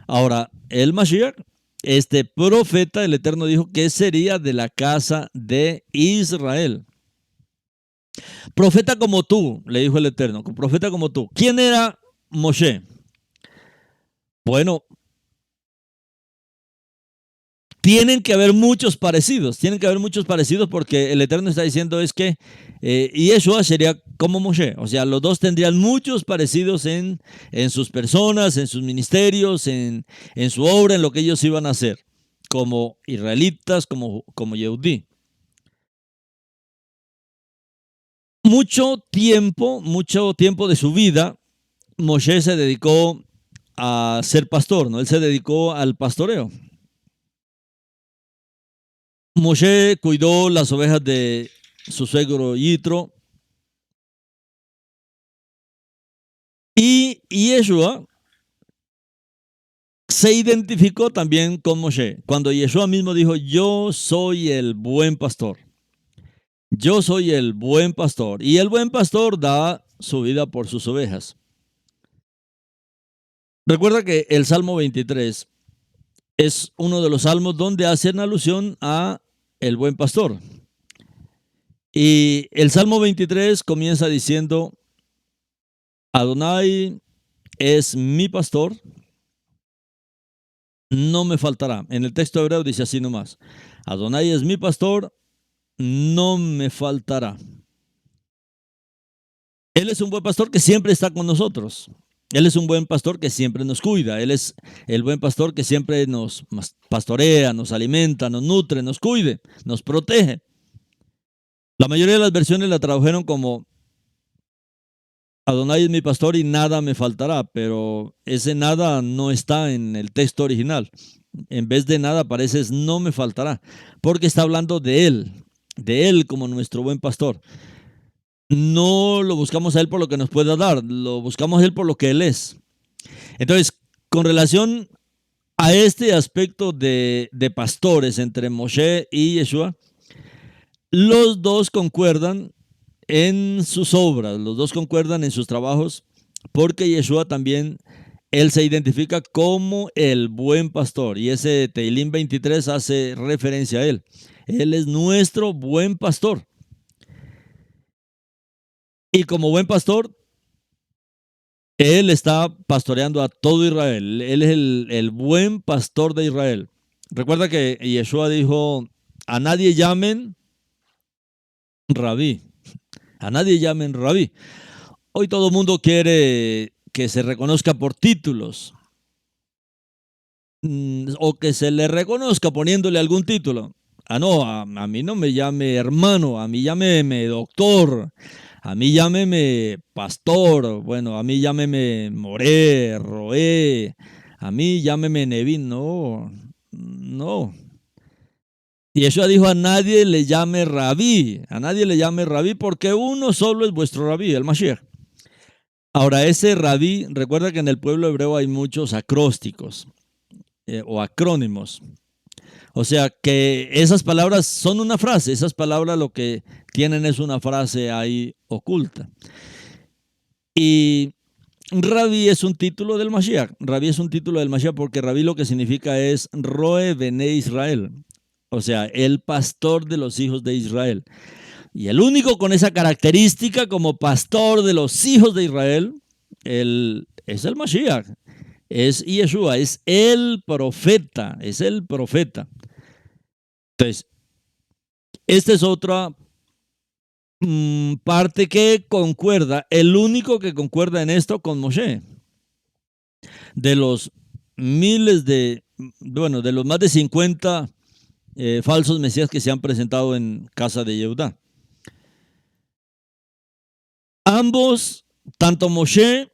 Ahora, el Mashiach, este profeta, el Eterno dijo que sería de la casa de Israel. Profeta como tú, le dijo el Eterno, profeta como tú. ¿Quién era Moshe? Bueno, tienen que haber muchos parecidos porque el Eterno está diciendo es que Yeshua sería como Moshe, o sea, los dos tendrían muchos parecidos en sus personas, en sus ministerios, en su obra, en lo que ellos iban a hacer, como israelitas, como Yehudí. Mucho tiempo de su vida, Moshe se dedicó a ser pastor, ¿no? Él se dedicó al pastoreo. Moshe cuidó las ovejas de su suegro Yitro. Y Yeshua se identificó también con Moshe. Cuando Yeshua mismo dijo, yo soy el buen pastor. Yo soy el buen pastor. Y el buen pastor da su vida por sus ovejas. Recuerda que el Salmo 23 es uno de los salmos donde hacen alusión a el buen pastor. Y el Salmo 23 comienza diciendo, Adonai es mi pastor, no me faltará. En el texto hebreo dice así nomás, Adonai es mi pastor, no me faltará. Él es un buen pastor que siempre está con nosotros. Él es un buen pastor que siempre nos cuida. Él es el buen pastor que siempre nos pastorea, nos alimenta, nos nutre, nos cuide, nos protege. La mayoría de las versiones la tradujeron como Adonai es mi pastor y nada me faltará, pero ese nada no está en el texto original. En vez de nada aparece no me faltará, porque está hablando de Él como nuestro buen pastor. No lo buscamos a Él por lo que nos pueda dar, lo buscamos a Él por lo que Él es. Entonces, con relación a este aspecto de pastores entre Moshe y Yeshua, los dos concuerdan en sus obras, los dos concuerdan en sus trabajos, porque Yeshua también, él se identifica como el buen pastor, y ese Tehilim 23 hace referencia a él. Él es nuestro buen pastor. Y como buen pastor, él está pastoreando a todo Israel. Él es el buen pastor de Israel. Recuerda que Yeshua dijo, a nadie llamen rabí. A nadie llamen rabí. Hoy todo el mundo quiere que se reconozca por títulos o que se le reconozca poniéndole algún título. No, a mí no me llame hermano, a mí llámeme doctor, a mí llámeme pastor, bueno, a mí llámeme Moré, Roé, a mí llámeme Nevin, no, no. Y Yeshua dijo, a nadie le llame rabí, porque uno solo es vuestro rabí, el Mashiach. Ahora, ese rabí, recuerda que en el pueblo hebreo hay muchos acrósticos o acrónimos. O sea, que esas palabras son una frase, esas palabras lo que tienen es una frase ahí oculta. Y rabí es un título del Mashiach. Rabí es un título del Mashiach porque rabí lo que significa es Roe Bene Israel. O sea, el pastor de los hijos de Israel. Y el único con esa característica como pastor de los hijos de Israel, es el Mashiach, es Yeshua, es el profeta, Entonces, esta es otra parte que concuerda, el único que concuerda en esto con Moshe. De los de los más de 50 falsos mesías que se han presentado en casa de Yehudá. Ambos, tanto Moshe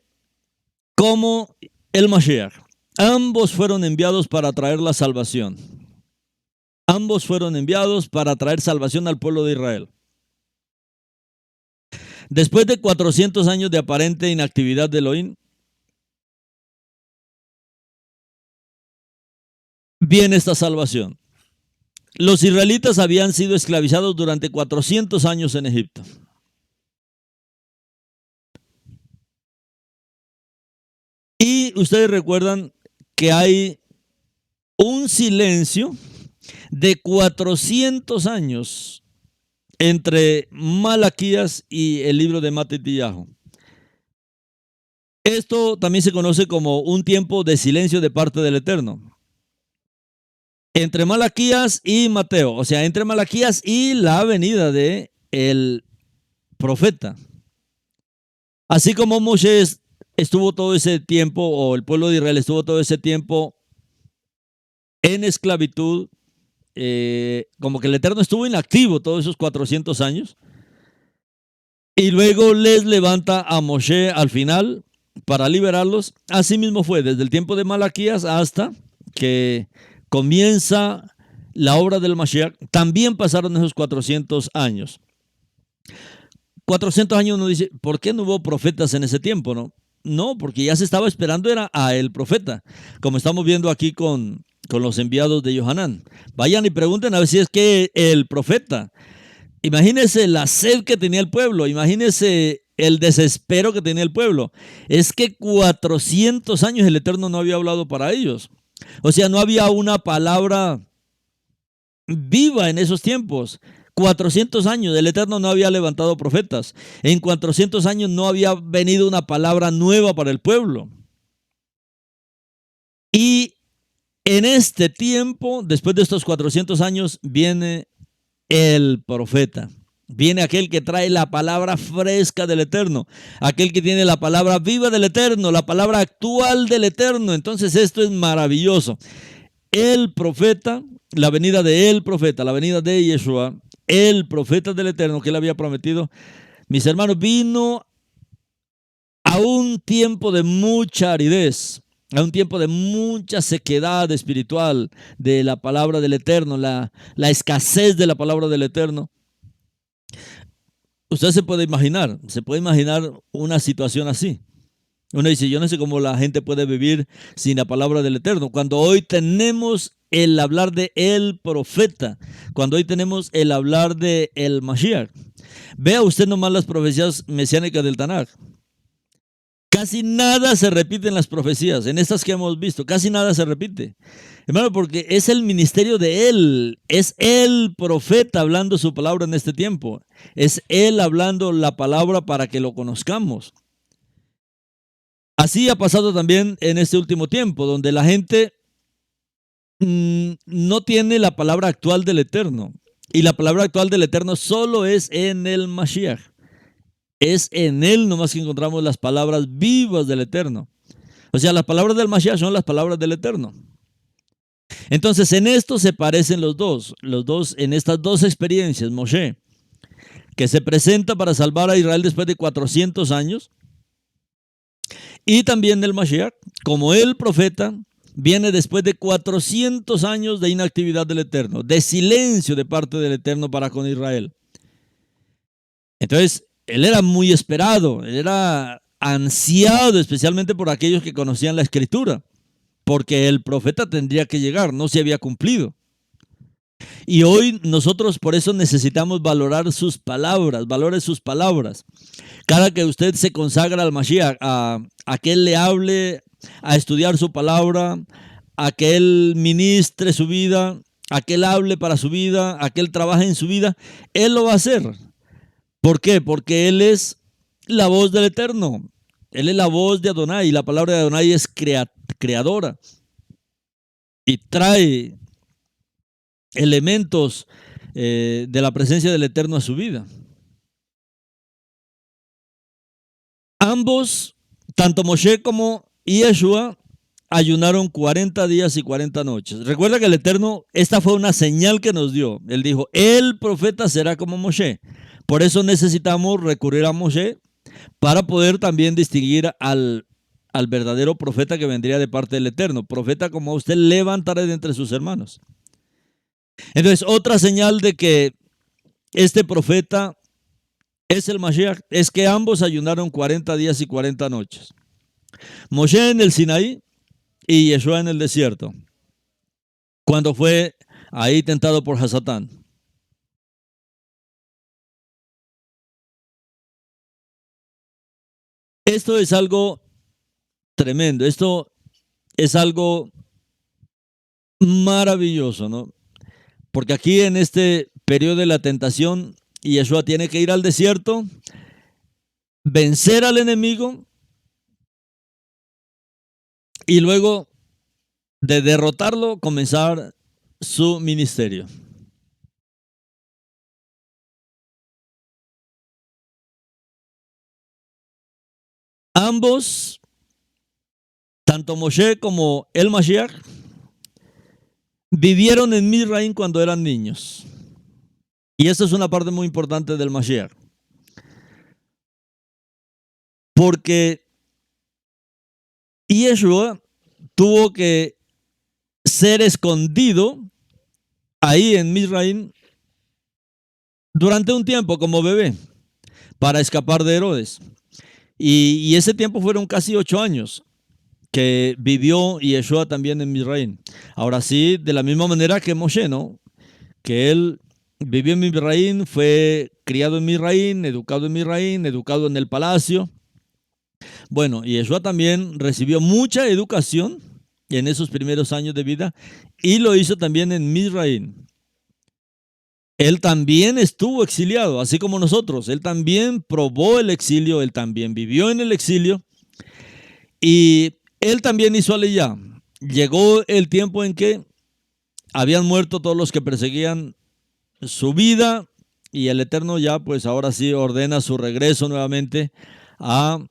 como el Mashiach, ambos fueron enviados para traer la salvación. Ambos fueron enviados para traer salvación al pueblo de Israel. Después de 400 años de aparente inactividad de Elohim, viene esta salvación. Los israelitas habían sido esclavizados durante 400 años en Egipto. Y ustedes recuerdan que hay un silencio de 400 años entre Malaquías y el libro de Matitiyahu. Esto también se conoce como un tiempo de silencio de parte del Eterno. Entre Malaquías y Mateo, o sea, entre Malaquías y la venida de el profeta. Así como Moisés estuvo todo ese tiempo, o el pueblo de Israel estuvo todo ese tiempo en esclavitud, como que el Eterno estuvo inactivo todos esos 400 años, y luego les levanta a Moshe al final para liberarlos. Así mismo fue desde el tiempo de Malaquías hasta que comienza la obra del Mashiach. También pasaron esos 400 años. 400 años uno dice, ¿por qué no hubo profetas en ese tiempo? No, porque ya se estaba esperando era a el profeta, como estamos viendo aquí con los enviados de Yohanan. Vayan y pregunten a ver si es que el profeta. Imagínense la sed que tenía el pueblo, imagínense el desespero que tenía el pueblo. Es que 400 años el Eterno no había hablado para ellos. O sea, no había una palabra viva en esos tiempos. 400 años, el Eterno no había levantado profetas. En 400 años no había venido una palabra nueva para el pueblo. Y en este tiempo, después de estos 400 años, viene el profeta. Viene aquel que trae la palabra fresca del Eterno, aquel que tiene la palabra viva del Eterno, la palabra actual del Eterno. Entonces esto es maravilloso. El profeta, la venida de el profeta, la venida de Yeshua, el profeta del Eterno que él había prometido, mis hermanos, vino a un tiempo de mucha aridez, a un tiempo de mucha sequedad espiritual de la palabra del Eterno, la escasez de la palabra del Eterno. Usted se puede imaginar una situación así. Uno dice, yo no sé cómo la gente puede vivir sin la palabra del Eterno. Cuando hoy tenemos el hablar de el profeta, cuando hoy tenemos el hablar de el Mashiach. Vea usted nomás las profecías mesiánicas del Tanaj. Casi nada se repite en las profecías, en estas que hemos visto, casi nada se repite. Hermano, porque es el ministerio de él, es el profeta hablando su palabra en este tiempo, es él hablando la palabra para que lo conozcamos. Así ha pasado también en este último tiempo, donde la gente no tiene la palabra actual del Eterno, y la palabra actual del Eterno solo es en el Mashiach. Es en él nomás que encontramos las palabras vivas del Eterno. O sea, las palabras del Mashiach son las palabras del Eterno. Entonces, en esto se parecen los dos en estas dos experiencias. Moshe, que se presenta para salvar a Israel después de 400 años, y también el Mashiach, como el profeta, viene después de 400 años de inactividad del Eterno, de silencio de parte del Eterno para con Israel. Entonces, él era muy esperado, él era ansiado, especialmente por aquellos que conocían la Escritura, porque el profeta tendría que llegar, no se había cumplido. Y hoy nosotros por eso necesitamos valorar sus palabras, valore sus palabras. Cada que usted se consagra al Mashiach, a que él le hable, a estudiar su palabra, a que él ministre su vida, a que él hable para su vida, a que él trabaje en su vida, él lo va a hacer. ¿Por qué? Porque él es la voz del Eterno. Él es la voz de Adonai. Y la palabra de Adonai es creadora. Y trae elementos de la presencia del Eterno a su vida. Ambos, tanto Moshe como Yeshua, ayunaron 40 días y 40 noches. Recuerda que el Eterno, esta fue una señal que nos dio. Él dijo, el profeta será como Moshe. Por eso necesitamos recurrir a Moshe para poder también distinguir al verdadero profeta que vendría de parte del Eterno. Profeta como usted levantaré de entre sus hermanos. Entonces, otra señal de que este profeta es el Mashiach, es que ambos ayunaron 40 días y 40 noches. Moshe en el Sinaí y Yeshua en el desierto, cuando fue ahí tentado por Hasatán. Esto es algo tremendo, esto es algo maravilloso, ¿no? Porque aquí en este periodo de la tentación, Yeshua tiene que ir al desierto, vencer al enemigo y luego de derrotarlo comenzar su ministerio. Ambos, tanto Moshe como el Mashiach, vivieron en Misraim cuando eran niños. Y esa es una parte muy importante del Mashiach. Porque Yeshua tuvo que ser escondido ahí en Misraim durante un tiempo como bebé para escapar de Herodes. Y ese tiempo fueron casi 8 años que vivió Yeshua también en Misraim. Ahora sí, de la misma manera que Moshe, ¿no? Que él vivió en Misraim, fue criado en Misraim, educado en el palacio. Bueno, Yeshua también recibió mucha educación en esos primeros años de vida y lo hizo también en Misraim. Él también estuvo exiliado, así como nosotros. Él también probó el exilio, él también vivió en el exilio y él también hizo aliyá. Llegó el tiempo en que habían muerto todos los que perseguían su vida y el Eterno ya pues ahora sí ordena su regreso nuevamente a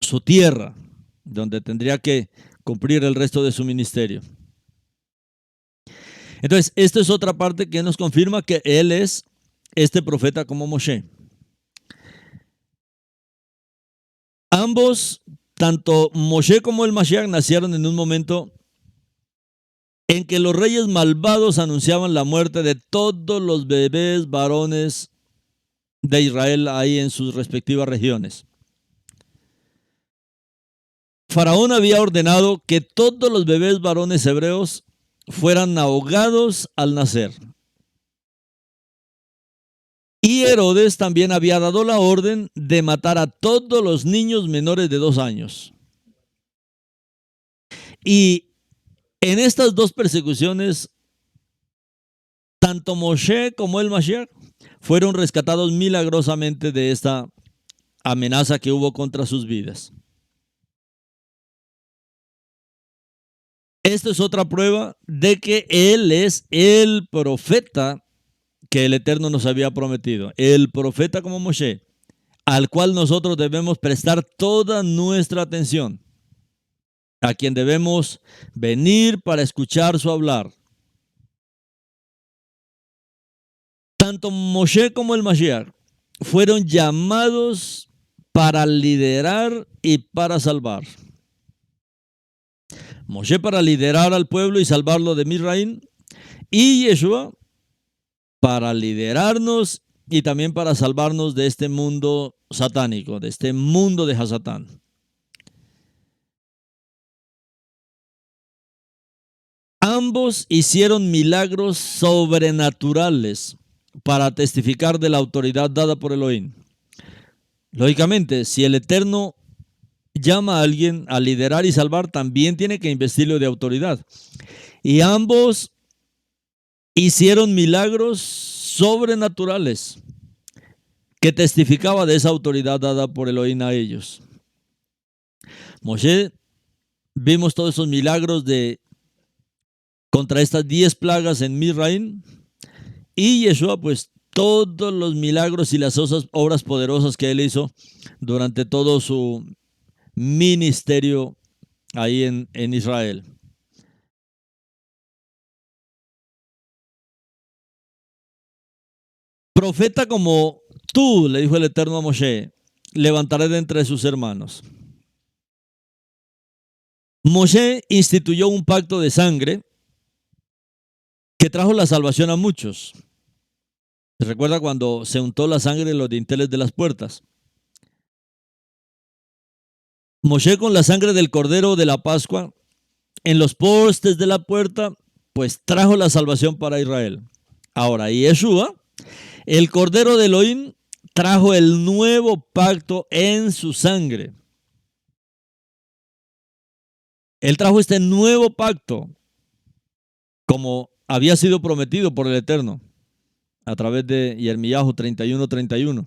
su tierra, donde tendría que cumplir el resto de su ministerio. Entonces, esto es otra parte que nos confirma que él es este profeta como Moshe. Ambos, tanto Moshe como el Mashiach, nacieron en un momento en que los reyes malvados anunciaban la muerte de todos los bebés varones de Israel ahí en sus respectivas regiones. Faraón había ordenado que todos los bebés varones hebreos fueran ahogados al nacer. Y Herodes también había dado la orden de matar a todos los niños menores de 2 años. Y en estas dos persecuciones, tanto Moshe como el Mashiach fueron rescatados milagrosamente de esta amenaza que hubo contra sus vidas. Esto es otra prueba de que Él es el profeta que el Eterno nos había prometido. El profeta como Moshe, al cual nosotros debemos prestar toda nuestra atención, a quien debemos venir para escuchar su hablar. Tanto Moshe como el Mashiach fueron llamados para liderar y para salvar. Moshe para liderar al pueblo y salvarlo de Misraim, y Yeshua para liderarnos y también para salvarnos de este mundo satánico, de este mundo de Hasatán. Ambos hicieron milagros sobrenaturales para testificar de la autoridad dada por Elohim. Lógicamente, si el Eterno llama a alguien a liderar y salvar, también tiene que investirlo de autoridad. Y ambos hicieron milagros sobrenaturales que testificaba de esa autoridad dada por Elohim a ellos. Moshe, vimos todos esos milagros contra estas 10 plagas en Misraim, y Yeshua, pues todos los milagros y las obras poderosas que él hizo durante todo su ministerio ahí en Israel. Profeta como tú, le dijo el Eterno a Moshe, levantaré de entre sus hermanos. Moshe instituyó un pacto de sangre que trajo la salvación a muchos. ¿Recuerda cuando se untó la sangre en los dinteles de las puertas? Moshe con la sangre del cordero de la Pascua en los postes de la puerta, pues trajo la salvación para Israel. Ahora, Yeshua, el cordero de Elohim, trajo el nuevo pacto en su sangre. Él trajo este nuevo pacto como había sido prometido por el Eterno a través de Yirmiyahu 31:31,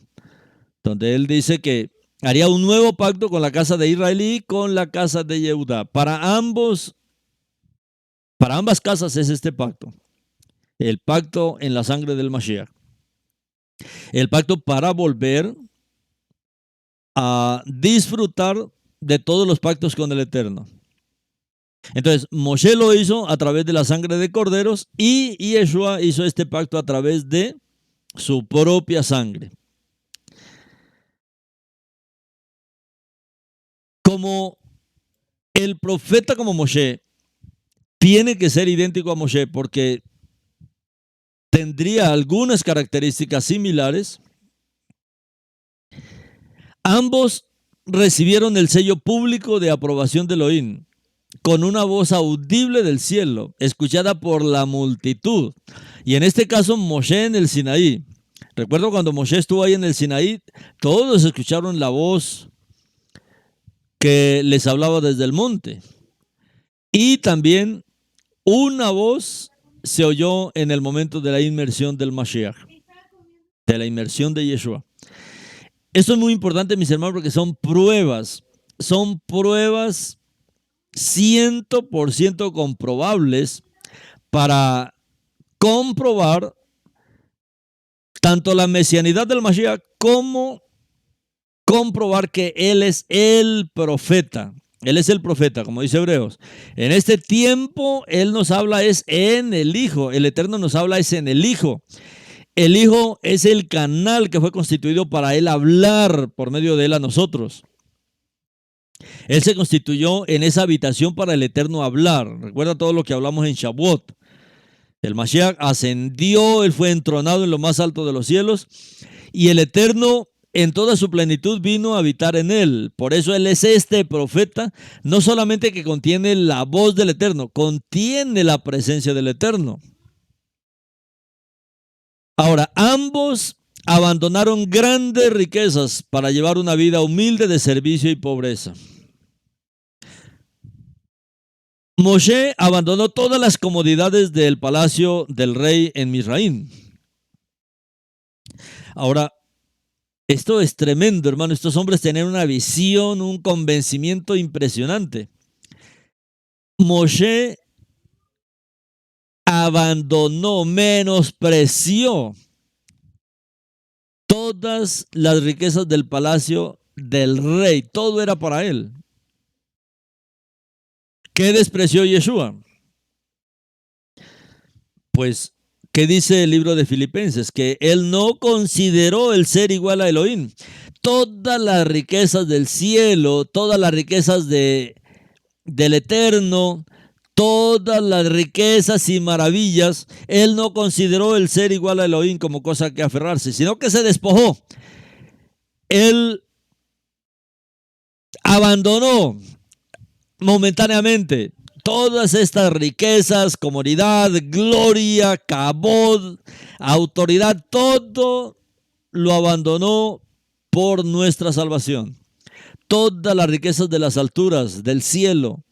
donde él dice que haría un nuevo pacto con la casa de Israel y con la casa de Yehudá. Para ambas casas es este pacto. El pacto en la sangre del Mashiach. El pacto para volver a disfrutar de todos los pactos con el Eterno. Entonces, Moshe lo hizo a través de la sangre de corderos y Yeshua hizo este pacto a través de su propia sangre. Como el profeta como Moshe tiene que ser idéntico a Moshe porque tendría algunas características similares, ambos recibieron el sello público de aprobación de Elohim con una voz audible del cielo, escuchada por la multitud. Y en este caso, Moshe en el Sinaí. Recuerdo cuando Moshe estuvo ahí en el Sinaí, todos escucharon la voz que les hablaba desde el monte. Y también una voz se oyó en el momento de la inmersión del Mashiach, de la inmersión de Yeshua. Esto es muy importante, mis hermanos, porque son pruebas 100% comprobables para comprobar tanto la mesianidad del Mashiach como comprobar que Él es el profeta. Él es el profeta, como dice Hebreos. En este tiempo, Él nos habla es en el Hijo. El Eterno nos habla es en el Hijo. El Hijo es el canal que fue constituido para Él hablar por medio de Él a nosotros. Él se constituyó en esa habitación para el Eterno hablar. Recuerda todo lo que hablamos en Shavuot. El Mashiach ascendió, Él fue entronado en lo más alto de los cielos y el Eterno en toda su plenitud vino a habitar en Él. Por eso Él es este profeta, no solamente que contiene la voz del Eterno, contiene la presencia del Eterno. Ahora, ambos abandonaron grandes riquezas para llevar una vida humilde de servicio y pobreza. Moshe abandonó todas las comodidades del palacio del rey en Misraín. Ahora, esto es tremendo, hermano. Estos hombres tenían una visión, un convencimiento impresionante. Moshe abandonó, menospreció todas las riquezas del palacio del rey. Todo era para él. ¿Qué despreció Yeshua? Pues, ¿qué dice el libro de Filipenses? Que él no consideró el ser igual a Elohim. Todas las riquezas del cielo, todas las riquezas del Eterno, todas las riquezas y maravillas, él no consideró el ser igual a Elohim como cosa que aferrarse, sino que se despojó. Él abandonó momentáneamente todas estas riquezas, comodidad, gloria, cabod, autoridad, todo lo abandonó por nuestra salvación. Todas las riquezas de las alturas, del cielo.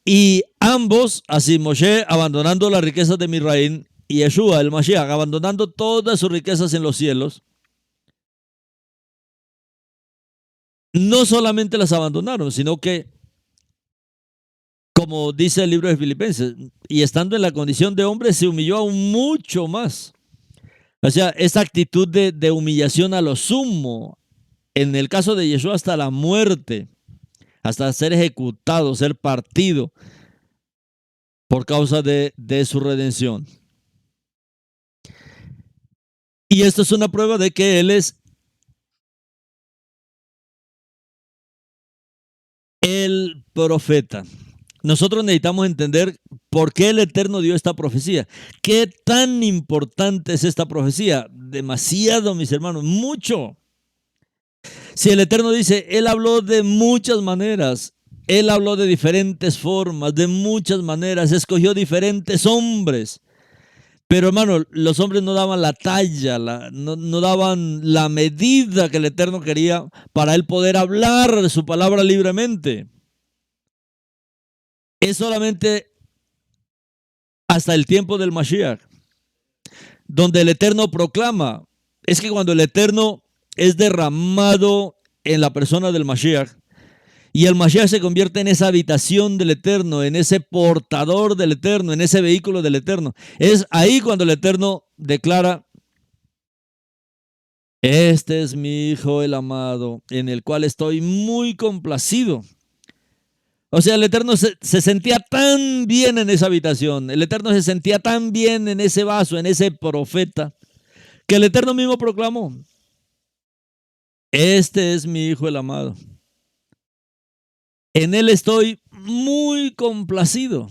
Y ambos, así Moshe abandonando las riquezas de Misraín y Yeshua, el Mashiach, abandonando todas sus riquezas en los cielos, no solamente las abandonaron, sino que, como dice el libro de Filipenses, y estando en la condición de hombre, se humilló aún mucho más. O sea, esta actitud de humillación a lo sumo, en el caso de Yeshua hasta la muerte, hasta ser ejecutado, ser partido por causa de su redención. Y esto es una prueba de que Él es el profeta. Nosotros necesitamos entender ¿Por qué el Eterno dio esta profecía? ¿Qué tan importante es esta profecía? Demasiado, mis hermanos, mucho. Si el Eterno dice, Él habló de muchas maneras, Él habló de diferentes formas, de muchas maneras, escogió diferentes hombres. Pero hermano, los hombres no daban la talla, no daban la medida que el Eterno quería para Él poder hablar de su palabra libremente. Es solamente hasta el tiempo del Mashiach, donde el Eterno proclama. Es que cuando el Eterno es derramado en la persona del Mashiach, y el Mashiach se convierte en esa habitación del Eterno, en ese portador del Eterno, en ese vehículo del Eterno. Es ahí cuando el Eterno declara, este es mi Hijo el amado, en el cual estoy muy complacido. O sea, el Eterno se sentía tan bien en esa habitación, el Eterno se sentía tan bien en ese vaso, en ese profeta, que el Eterno mismo proclamó, este es mi Hijo el amado. En él estoy muy complacido.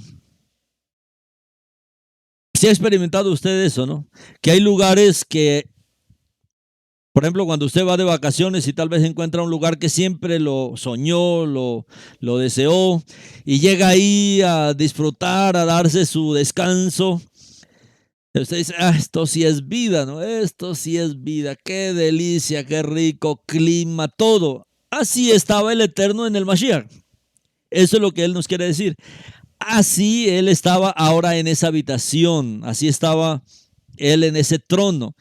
¿Sí ha experimentado usted eso, no? Que hay lugares que, por ejemplo, cuando usted va de vacaciones y tal vez encuentra un lugar que siempre lo soñó, lo deseó, y llega ahí a disfrutar, a darse su descanso. Usted dice, esto sí es vida, ¿no? Esto sí es vida. Qué delicia, qué rico clima, todo. Así estaba el Eterno en el Mashiach. Eso es lo que Él nos quiere decir. Así Él estaba ahora en esa habitación. Así estaba Él en ese trono.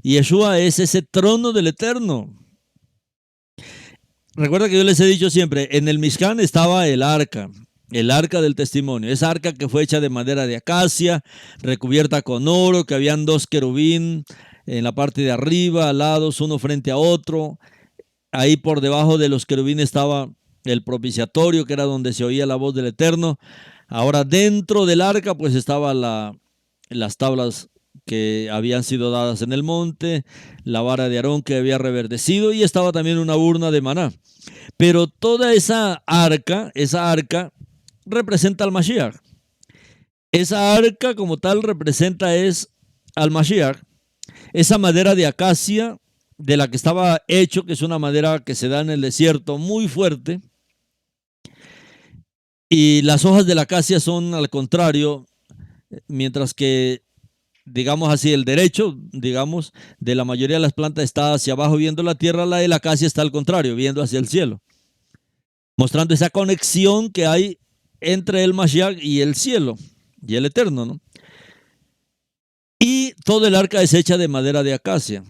Y Yeshua es ese trono del Eterno. Recuerda que yo les he dicho siempre, en el Mishkan estaba el arca del testimonio. Esa arca que fue hecha de madera de acacia, recubierta con oro, que habían dos querubín en la parte de arriba, al lados, uno frente a otro. Ahí por debajo de los querubines estaba el propiciatorio, que era donde se oía la voz del Eterno. Ahora dentro del arca pues estaba las tablas que habían sido dadas en el monte, la vara de Aarón que había reverdecido y estaba también una urna de maná. Pero toda esa arca representa al Mashiach. Esa arca como tal representa es al Mashiach. Esa madera de acacia de la que estaba hecho, que es una madera que se da en el desierto muy fuerte, y las hojas de la acacia son al contrario, mientras que, digamos así, el derecho, digamos, de la mayoría de las plantas está hacia abajo viendo la tierra, la de la acacia está al contrario, viendo hacia el cielo, mostrando esa conexión que hay entre el Mashiach y el cielo, y el Eterno, ¿no? Y todo el arca es hecha de madera de acacia.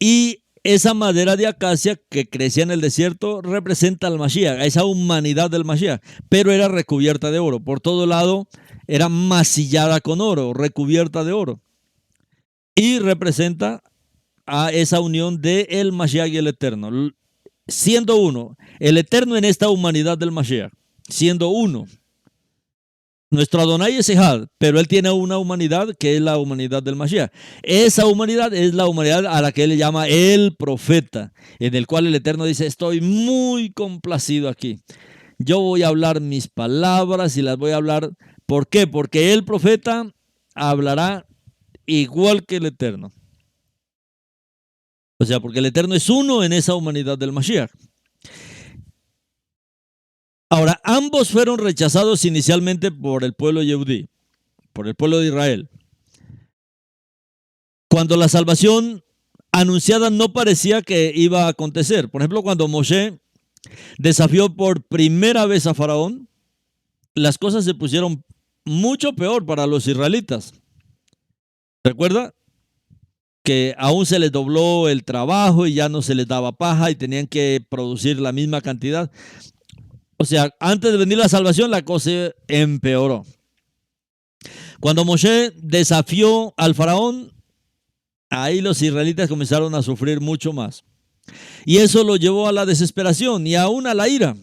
Y esa madera de acacia que crecía en el desierto representa al Mashiach, a esa humanidad del Mashiach, pero era recubierta de oro. Por todo lado era masillada con oro, recubierta de oro. Y representa a esa unión de el Mashiach y el Eterno, siendo uno, el Eterno en esta humanidad del Mashiach, siendo uno. Nuestro Adonai es Ejad, pero él tiene una humanidad que es la humanidad del Mashiach. Esa humanidad es la humanidad a la que él le llama el profeta, en el cual el Eterno dice, estoy muy complacido aquí. Yo voy a hablar mis palabras y las voy a hablar. ¿Por qué? Porque el profeta hablará igual que el Eterno. O sea, porque el Eterno es uno en esa humanidad del Mashiach. Ahora, ambos fueron rechazados inicialmente por el pueblo yehudí, por el pueblo de Israel. Cuando la salvación anunciada no parecía que iba a acontecer. Por ejemplo, cuando Moshe desafió por primera vez a Faraón, las cosas se pusieron mucho peor para los israelitas. ¿Recuerda? Que aún se les dobló el trabajo y ya no se les daba paja y tenían que producir la misma cantidad. O sea, antes de venir la salvación, la cosa empeoró. Cuando Moshe desafió al faraón, ahí los israelitas comenzaron a sufrir mucho más. Y eso lo llevó a la desesperación y aún a la ira.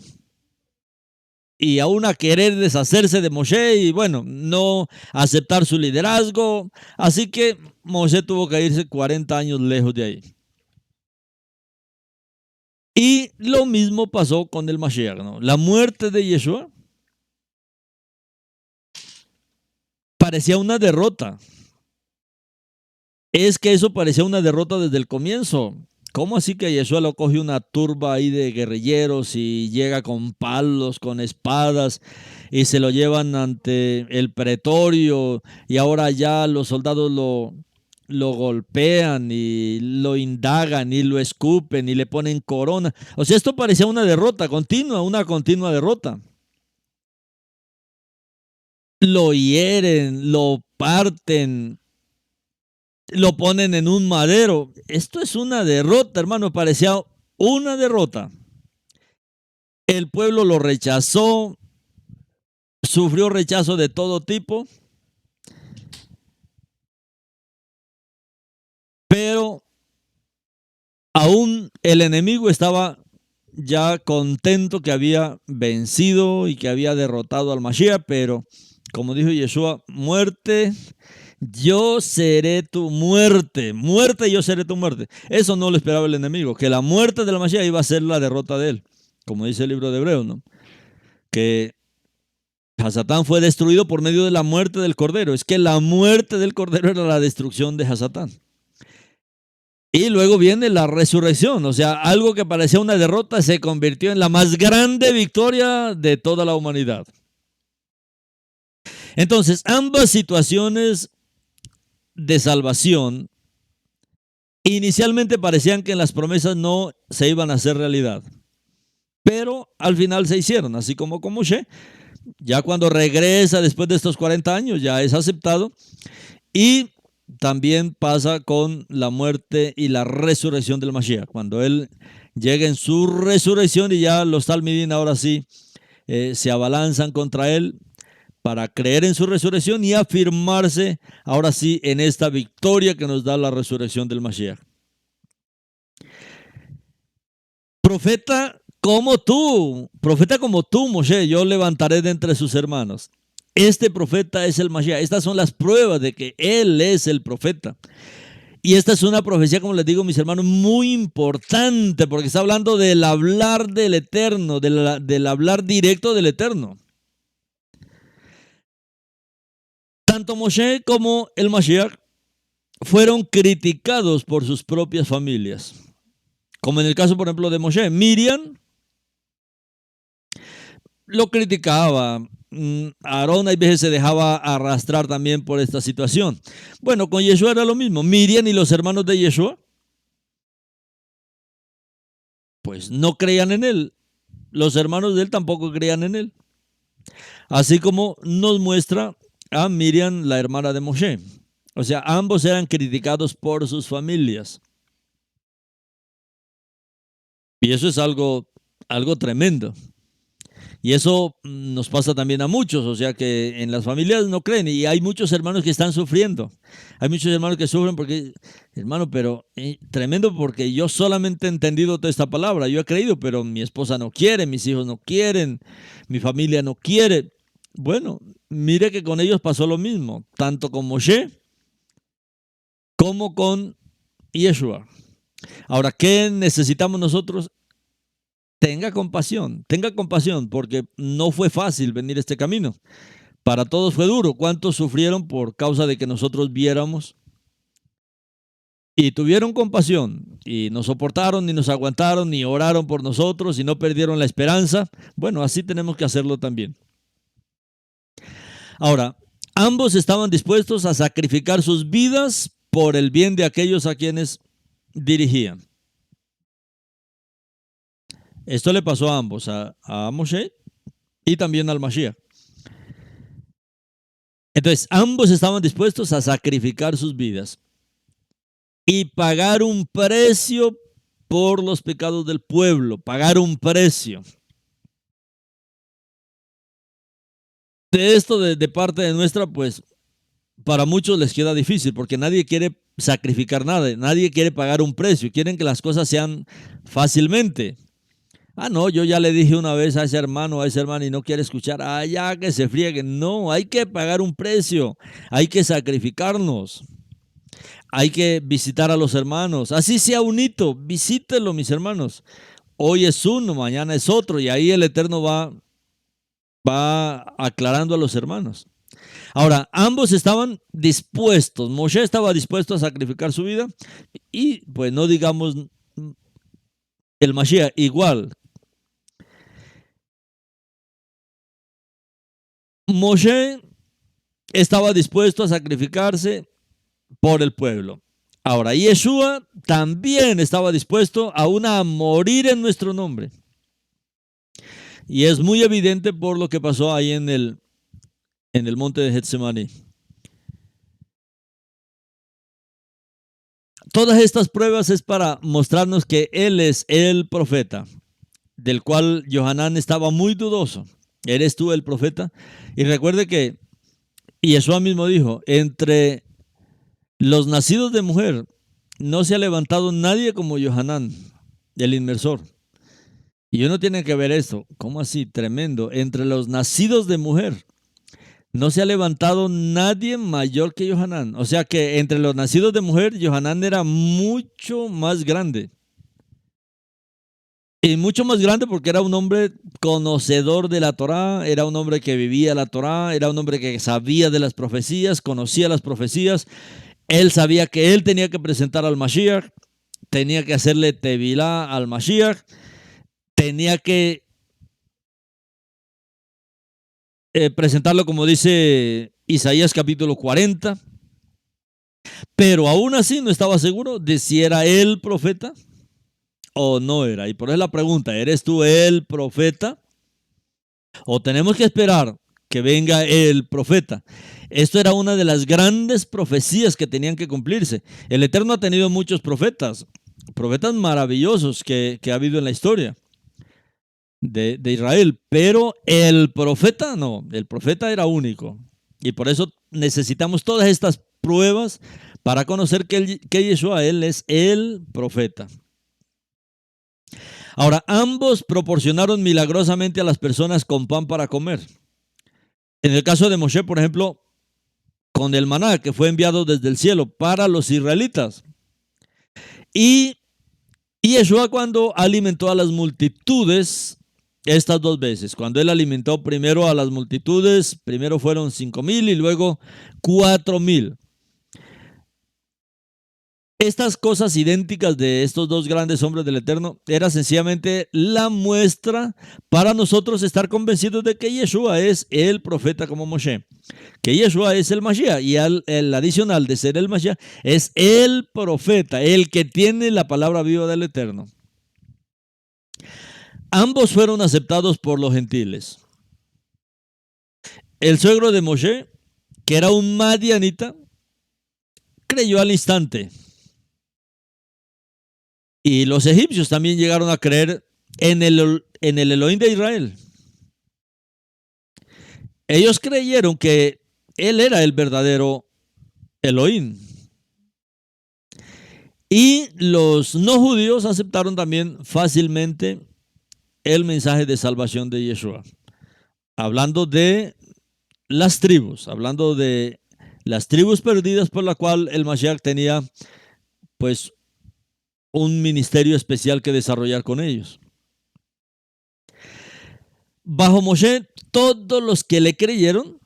Y aún a querer deshacerse de Moshe y bueno, no aceptar su liderazgo. Así que Moshe tuvo que irse 40 años lejos de ahí. Y lo mismo pasó con el Mashiach, ¿no? La muerte de Yeshua parecía una derrota. Es que eso parecía una derrota desde el comienzo. ¿Cómo así que Yeshua lo coge una turba ahí de guerrilleros y llega con palos, con espadas y se lo llevan ante el pretorio y ahora ya los soldados lo golpean y lo indagan y lo escupen y le ponen corona? O sea, esto parecía una derrota continua, una continua derrota. Lo hieren, lo parten, lo ponen en un madero. Esto es una derrota, hermano, parecía una derrota. El pueblo lo rechazó, sufrió rechazo de todo tipo, pero aún el enemigo estaba ya contento que había vencido y que había derrotado al Mashiach, pero como dijo Yeshua, muerte, yo seré tu muerte, muerte, yo seré tu muerte. Eso no lo esperaba el enemigo, que la muerte del Mashiach iba a ser la derrota de él, como dice el libro de Hebreos, ¿no? Que Hasatán fue destruido por medio de la muerte del Cordero. Es que la muerte del Cordero era la destrucción de Hasatán. Y luego viene la resurrección, o sea, algo que parecía una derrota se convirtió en la más grande victoria de toda la humanidad. Entonces, ambas situaciones de salvación inicialmente parecían que las promesas no se iban a hacer realidad, pero al final se hicieron, así como con Moshe. Ya cuando regresa después de estos 40 años, ya es aceptado. Y también pasa con la muerte y la resurrección del Mashiach. Cuando él llega en su resurrección y ya los Talmidim ahora sí se abalanzan contra él para creer en su resurrección y afirmarse ahora sí en esta victoria que nos da la resurrección del Mashiach. Profeta como tú, Moshe, yo levantaré de entre sus hermanos. Este profeta es el Mashiach. Estas son las pruebas de que él es el profeta. Y esta es una profecía, como les digo, mis hermanos, muy importante, porque está hablando del hablar del Eterno, del hablar directo del Eterno. Tanto Moshe como el Mashiach fueron criticados por sus propias familias. Como en el caso, por ejemplo, de Moshe. Miriam lo criticaba. Aarón a veces se dejaba arrastrar también por esta situación. Bueno, con Yeshua era lo mismo. Miriam y los hermanos de Yeshua, pues no creían en él. Los hermanos de él tampoco creían en él. Así como nos muestra a Miriam, la hermana de Moshe. O sea, ambos eran criticados por sus familias. Y eso es algo tremendo. Y eso nos pasa también a muchos, o sea que en las familias no creen y hay muchos hermanos que están sufriendo. Hay muchos hermanos que sufren porque, hermano, pero tremendo porque yo solamente he entendido toda esta palabra, yo he creído, pero mi esposa no quiere, mis hijos no quieren, mi familia no quiere. Bueno, mire que con ellos pasó lo mismo, tanto con Moshe como con Yeshua. Ahora, ¿qué necesitamos nosotros? Tenga compasión, porque no fue fácil venir este camino. Para todos fue duro. ¿Cuántos sufrieron por causa de que nosotros viéramos? Y tuvieron compasión, y nos soportaron, y nos aguantaron, y oraron por nosotros, y no perdieron la esperanza. Bueno, así tenemos que hacerlo también. Ahora, ambos estaban dispuestos a sacrificar sus vidas por el bien de aquellos a quienes dirigían. Esto le pasó a ambos, a Moshe y también al Mashiach. Entonces, ambos estaban dispuestos a sacrificar sus vidas y pagar un precio por los pecados del pueblo, pagar un precio. De esto de parte de nuestra, pues, para muchos les queda difícil porque nadie quiere sacrificar nada, nadie quiere pagar un precio, quieren que las cosas sean fácilmente. Ah, no, yo ya le dije una vez a ese hermano, a esa hermana y no quiere escuchar. Ah, ya que se friegue. No, hay que pagar un precio. Hay que sacrificarnos. Hay que visitar a los hermanos. Así sea un hito, visítelo, mis hermanos. Hoy es uno, mañana es otro. Y ahí el Eterno va aclarando a los hermanos. Ahora, ambos estaban dispuestos. Moshe estaba dispuesto a sacrificar su vida y pues no digamos el Mashiach igual. Moshe estaba dispuesto a sacrificarse por el pueblo. Ahora, Yeshua también estaba dispuesto aún a morir en nuestro nombre. Y es muy evidente por lo que pasó ahí en el monte de Getsemaní. Todas estas pruebas es para mostrarnos que Él es el profeta, del cual Johanán estaba muy dudoso. ¿Eres tú el profeta? Y recuerde que Yeshua mismo dijo, entre los nacidos de mujer no se ha levantado nadie como Johanán, el inmersor. Y uno tiene que ver esto. ¿Cómo así? Tremendo. Entre los nacidos de mujer no se ha levantado nadie mayor que Johanán. O sea que entre los nacidos de mujer, Johanán era mucho más grande. Y mucho más grande porque era un hombre conocedor de la Torá, era un hombre que vivía la Torá, era un hombre que sabía de las profecías, conocía las profecías. Él sabía que él tenía que presentar al Mashiach, tenía que hacerle tevilá al Mashiach, tenía que presentarlo como dice Isaías capítulo 40, pero aún así no estaba seguro de si era él profeta o no era. Y por eso la pregunta, ¿eres tú el profeta? ¿O tenemos que esperar que venga el profeta? Esto era una de las grandes profecías que tenían que cumplirse. El Eterno ha tenido muchos profetas, profetas maravillosos que ha habido en la historia de Israel, pero el profeta no, el profeta era único. Y por eso necesitamos todas estas pruebas para conocer que Yeshua, Él es el profeta. Ahora, ambos proporcionaron milagrosamente a las personas con pan para comer. En el caso de Moshe, por ejemplo, con el maná que fue enviado desde el cielo para los israelitas. Y Yeshua cuando alimentó a las multitudes, estas dos veces, cuando él alimentó primero a las multitudes, primero fueron 5,000 y luego 4,000. Estas cosas idénticas de estos dos grandes hombres del Eterno era sencillamente la muestra para nosotros estar convencidos de que Yeshua es el profeta como Moshe, que Yeshua es el Mashiach y el adicional de ser el Mashiach es el profeta, el que tiene la palabra viva del Eterno. Ambos fueron aceptados por los gentiles. El suegro de Moshe, que era un madianita, creyó al instante. Y los egipcios también llegaron a creer en el Elohim de Israel. Ellos creyeron que él era el verdadero Elohim. Y los no judíos aceptaron también fácilmente el mensaje de salvación de Yeshua. Hablando de las tribus, hablando de las tribus perdidas por la cual el Mashiach tenía pues un ministerio especial que desarrollar con ellos. Bajo Moshe, todos los que le creyeron,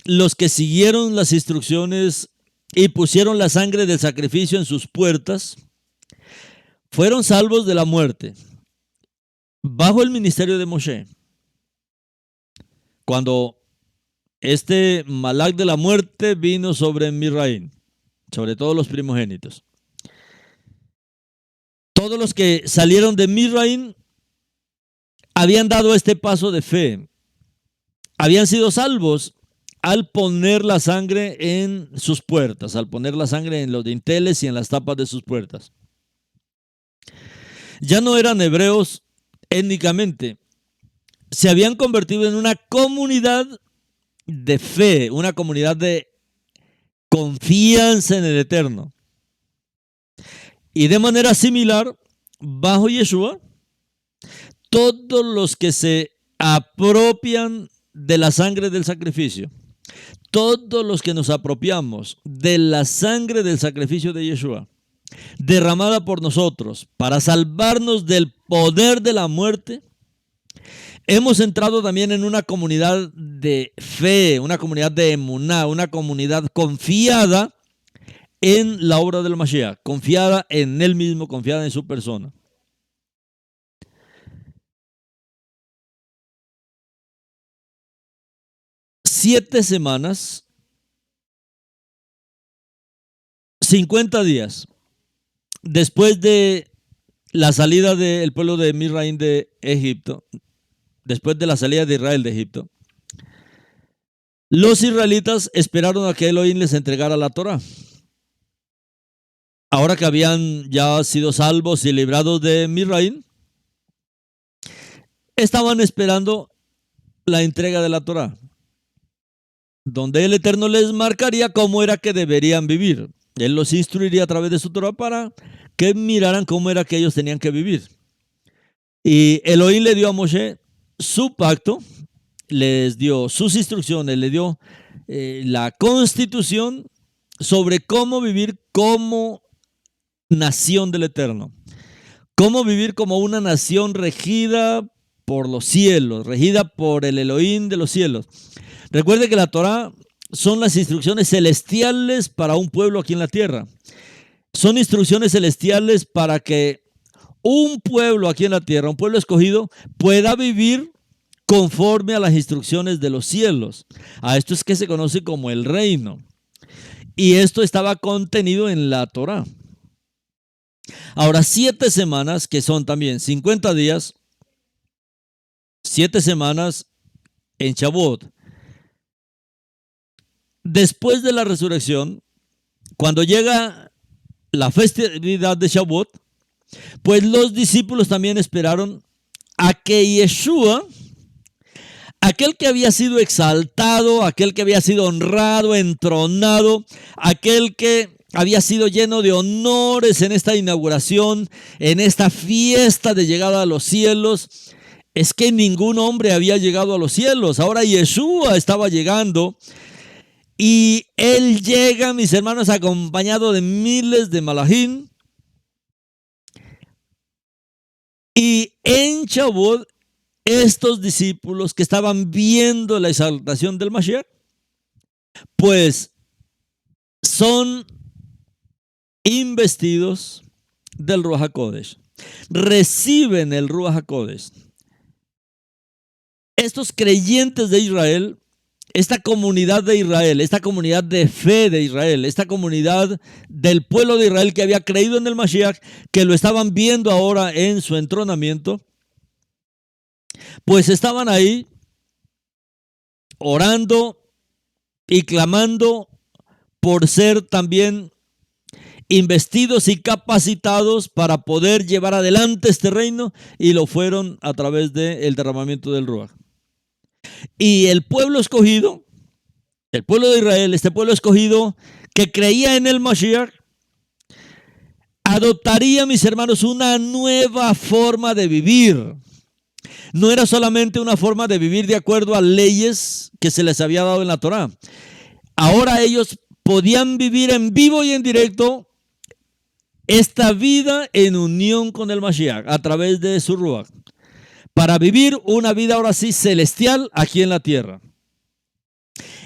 los que siguieron las instrucciones y pusieron la sangre del sacrificio en sus puertas, fueron salvos de la muerte. Bajo el ministerio de Moshe, cuando este Malak de la muerte vino sobre Misraín, sobre todos los primogénitos, todos los que salieron de Misraín habían dado este paso de fe, habían sido salvos al poner la sangre en sus puertas, al poner la sangre en los dinteles y en las tapas de sus puertas. Ya no eran hebreos étnicamente, se habían convertido en una comunidad de fe, una comunidad de confianza en el Eterno. Y de manera similar, bajo Yeshua, todos los que se apropian de la sangre del sacrificio, todos los que nos apropiamos de la sangre del sacrificio de Yeshua, derramada por nosotros para salvarnos del poder de la muerte, Hemos entrado también en una comunidad de fe, una comunidad de emuná, una comunidad confiada en la obra del Mashiach, confiada en él mismo, confiada en su persona. Siete semanas, 50 días después de la salida del pueblo de Misraín de Egipto, después de la salida de Israel de Egipto, los israelitas esperaron a que Elohim les entregara la Torá. Ahora que habían ya sido salvos y librados de Misraín, estaban esperando la entrega de la Torá, donde el Eterno les marcaría cómo era que deberían vivir. Él los instruiría a través de su Torá para que miraran cómo era que ellos tenían que vivir. Y Elohim le dio a Moshe su pacto, les dio sus instrucciones, le dio la constitución sobre cómo vivir como nación del Eterno. Cómo vivir como una nación regida por los cielos, regida por el Elohim de los cielos. Recuerde que la Torá son las instrucciones celestiales para un pueblo aquí en la tierra. Son instrucciones celestiales para que un pueblo aquí en la tierra, un pueblo escogido, pueda vivir conforme a las instrucciones de los cielos. A esto es que se conoce como el reino. Y esto estaba contenido en la Torá. Ahora, 7 semanas, que son también 50 días, 7 semanas en Shavuot. Después de la resurrección, cuando llega la festividad de Shavuot, pues los discípulos también esperaron a que Yeshua, aquel que había sido exaltado, aquel que había sido honrado, entronado, aquel que había sido lleno de honores en esta inauguración, en esta fiesta de llegada a los cielos. Es que ningún hombre había llegado a los cielos. Ahora Yeshua estaba llegando y él llega, mis hermanos, acompañado de miles de malajim. Y en Shavuot, estos discípulos que estaban viendo la exaltación del Mashiach, pues son investidos del Ruach HaKodesh. Reciben el Ruach HaKodesh. Estos creyentes de Israel, esta comunidad de Israel, esta comunidad de fe de Israel, esta comunidad del pueblo de Israel que había creído en el Mashiach, que lo estaban viendo ahora en su entronamiento, pues estaban ahí orando y clamando por ser también investidos y capacitados para poder llevar adelante este reino, y lo fueron a través del derramamiento del Ruach. Y el pueblo escogido, el pueblo de Israel, este pueblo escogido que creía en el Mashiach, adoptaría, mis hermanos, una nueva forma de vivir. No era solamente una forma de vivir de acuerdo a leyes que se les había dado en la Torá. Ahora ellos podían vivir en vivo y en directo esta vida en unión con el Mashiach a través de su Ruach, para vivir una vida ahora sí celestial aquí en la tierra.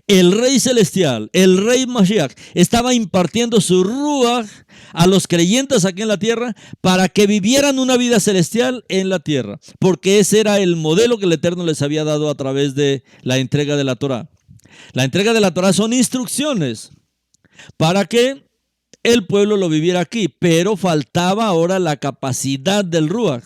El Rey Celestial, el Rey Mashiach, estaba impartiendo su Ruach a los creyentes aquí en la tierra para que vivieran una vida celestial en la tierra, porque ese era el modelo que el Eterno les había dado a través de la entrega de la Torá. La entrega de la Torá son instrucciones para que el pueblo lo viviera aquí, pero faltaba ahora la capacidad del Ruach,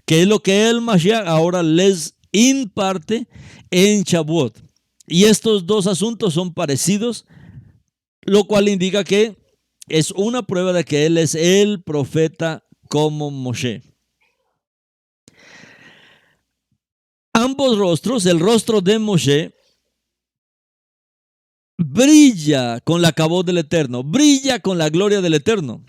que es lo que el Mashiach ahora les imparte en Shavuot. Y estos dos asuntos son parecidos, lo cual indica que es una prueba de que él es el profeta como Moshe. Ambos rostros, el rostro de Moshe brilla con la cabot del Eterno, brilla con la gloria del Eterno.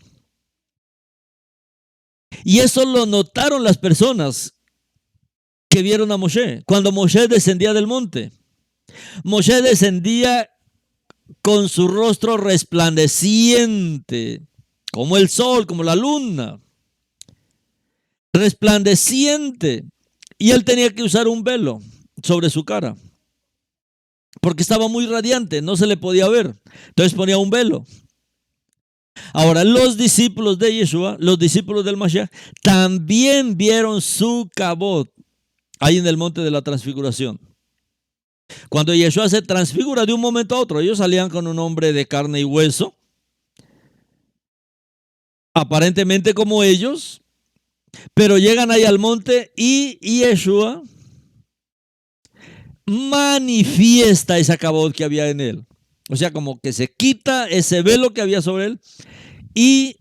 Y eso lo notaron las personas que vieron a Moshe. Cuando Moshe descendía del monte, Moshe descendía con su rostro resplandeciente, como el sol, como la luna, resplandeciente. Y él tenía que usar un velo sobre su cara, porque estaba muy radiante, no se le podía ver. Entonces ponía un velo. Ahora, los discípulos de Yeshua, los discípulos del Mashiach, también vieron su cabot ahí en el monte de la transfiguración. Cuando Yeshua se transfigura de un momento a otro, ellos salían con un hombre de carne y hueso, aparentemente como ellos, pero llegan ahí al monte y Yeshua manifiesta esa cabot que había en él. O sea, como que se quita ese velo que había sobre él y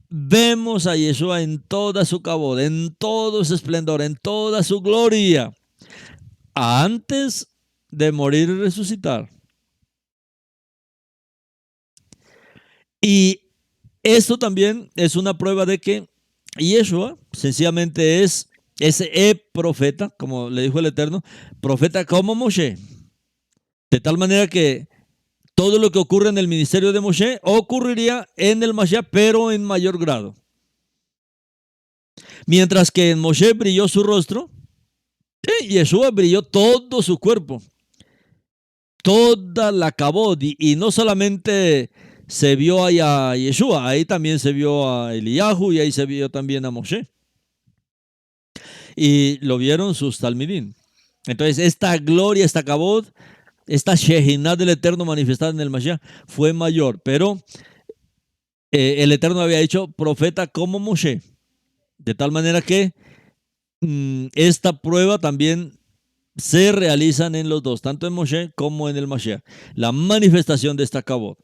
vemos a Yeshua en toda su cabot, en todo su esplendor, en toda su gloria, antes de morir y resucitar. Y esto también es una prueba de que Yeshua sencillamente es ese profeta, como le dijo el Eterno, profeta como Moshe. De tal manera que todo lo que ocurre en el ministerio de Moshe ocurriría en el Mashiach, pero en mayor grado. Mientras que en Moshe brilló su rostro, Yeshua brilló todo su cuerpo, toda la cabod, y no solamente se vio ahí a Yeshua, ahí también se vio a Eliyahu y ahí se vio también a Moshe. Y lo vieron sus talmidín. Entonces, esta gloria, esta cabod, esta Shehinah del Eterno manifestada en el Mashiach fue mayor, pero el Eterno había dicho profeta como Moshe, de tal manera que esta prueba también se realizan en los dos, tanto en Moshe como en el Mashiach, la manifestación de esta cabot.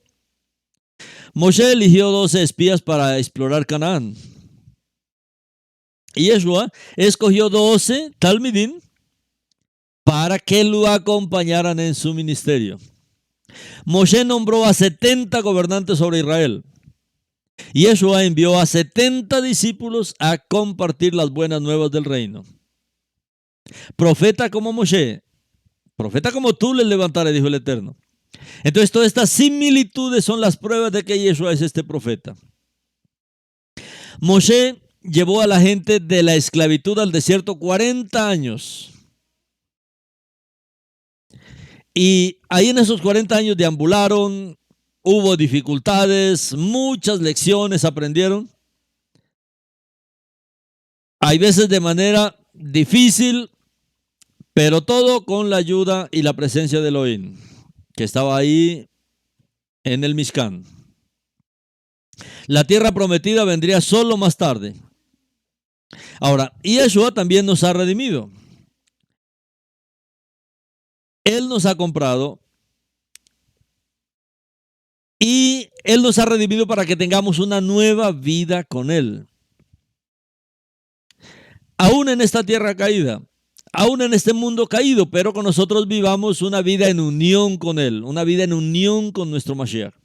Moshe eligió 12 espías para explorar Canaán. Y Yeshua escogió 12 talmidín para que lo acompañaran en su ministerio. Moshe nombró a 70 gobernantes sobre Israel. Y Yeshua envió a 70 discípulos a compartir las buenas nuevas del reino. Profeta como Moshe, profeta como tú les levantaré, dijo el Eterno. Entonces, todas estas similitudes son las pruebas de que Yeshua es este profeta. Moshe llevó a la gente de la esclavitud al desierto 40 años. Y ahí en esos 40 años deambularon, hubo dificultades, muchas lecciones aprendieron. Hay veces de manera difícil, pero todo con la ayuda y la presencia de Elohim, que estaba ahí en el Mishkan. La tierra prometida vendría solo más tarde. Ahora, Yeshua también nos ha redimido. Él nos ha comprado y Él nos ha redimido para que tengamos una nueva vida con Él. Aún en esta tierra caída, aún en este mundo caído, pero con nosotros vivamos una vida en unión con Él, una vida en unión con nuestro Mashiach.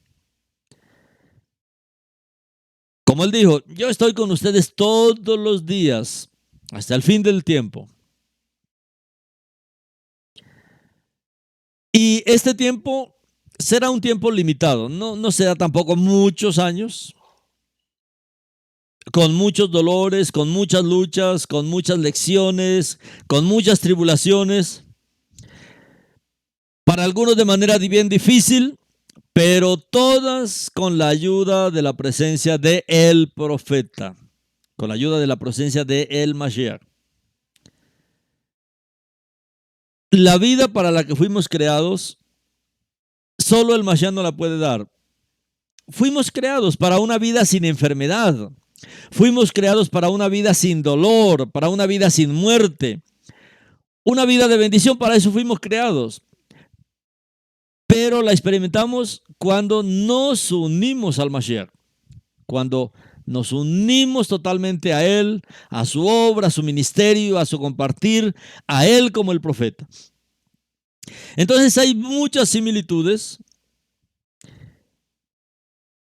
Como Él dijo, yo estoy con ustedes todos los días, hasta el fin del tiempo. Y este tiempo será un tiempo limitado, no será tampoco muchos años, con muchos dolores, con muchas luchas, con muchas lecciones, con muchas tribulaciones. Para algunos de manera bien difícil, pero todas con la ayuda de la presencia de el profeta, con la ayuda de la presencia de el Mashiach. La vida para la que fuimos creados, solo el Mashiach no la puede dar. Fuimos creados para una vida sin enfermedad. Fuimos creados para una vida sin dolor, para una vida sin muerte. Una vida de bendición, para eso fuimos creados. Pero la experimentamos cuando nos unimos al Mashiach. Cuando nos unimos totalmente a Él, a su obra, a su ministerio, a su compartir, a Él como el profeta. Entonces hay muchas similitudes.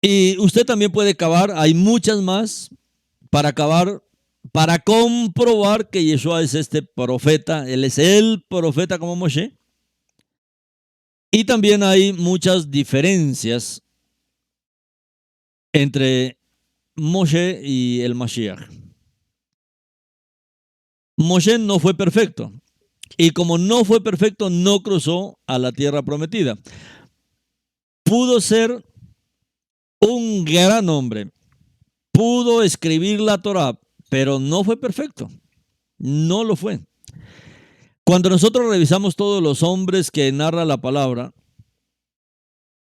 Y usted también puede cavar, hay muchas más para cavar, para comprobar que Yeshua es este profeta, Él es el profeta como Moshe. Y también hay muchas diferencias entre Moshe y el Mashiach. Moshe no fue perfecto. Y como no fue perfecto, no cruzó a la tierra prometida. Pudo ser un gran hombre, pudo escribir la Torá, pero no fue perfecto. No lo fue. Cuando nosotros revisamos todos los hombres que narra la palabra,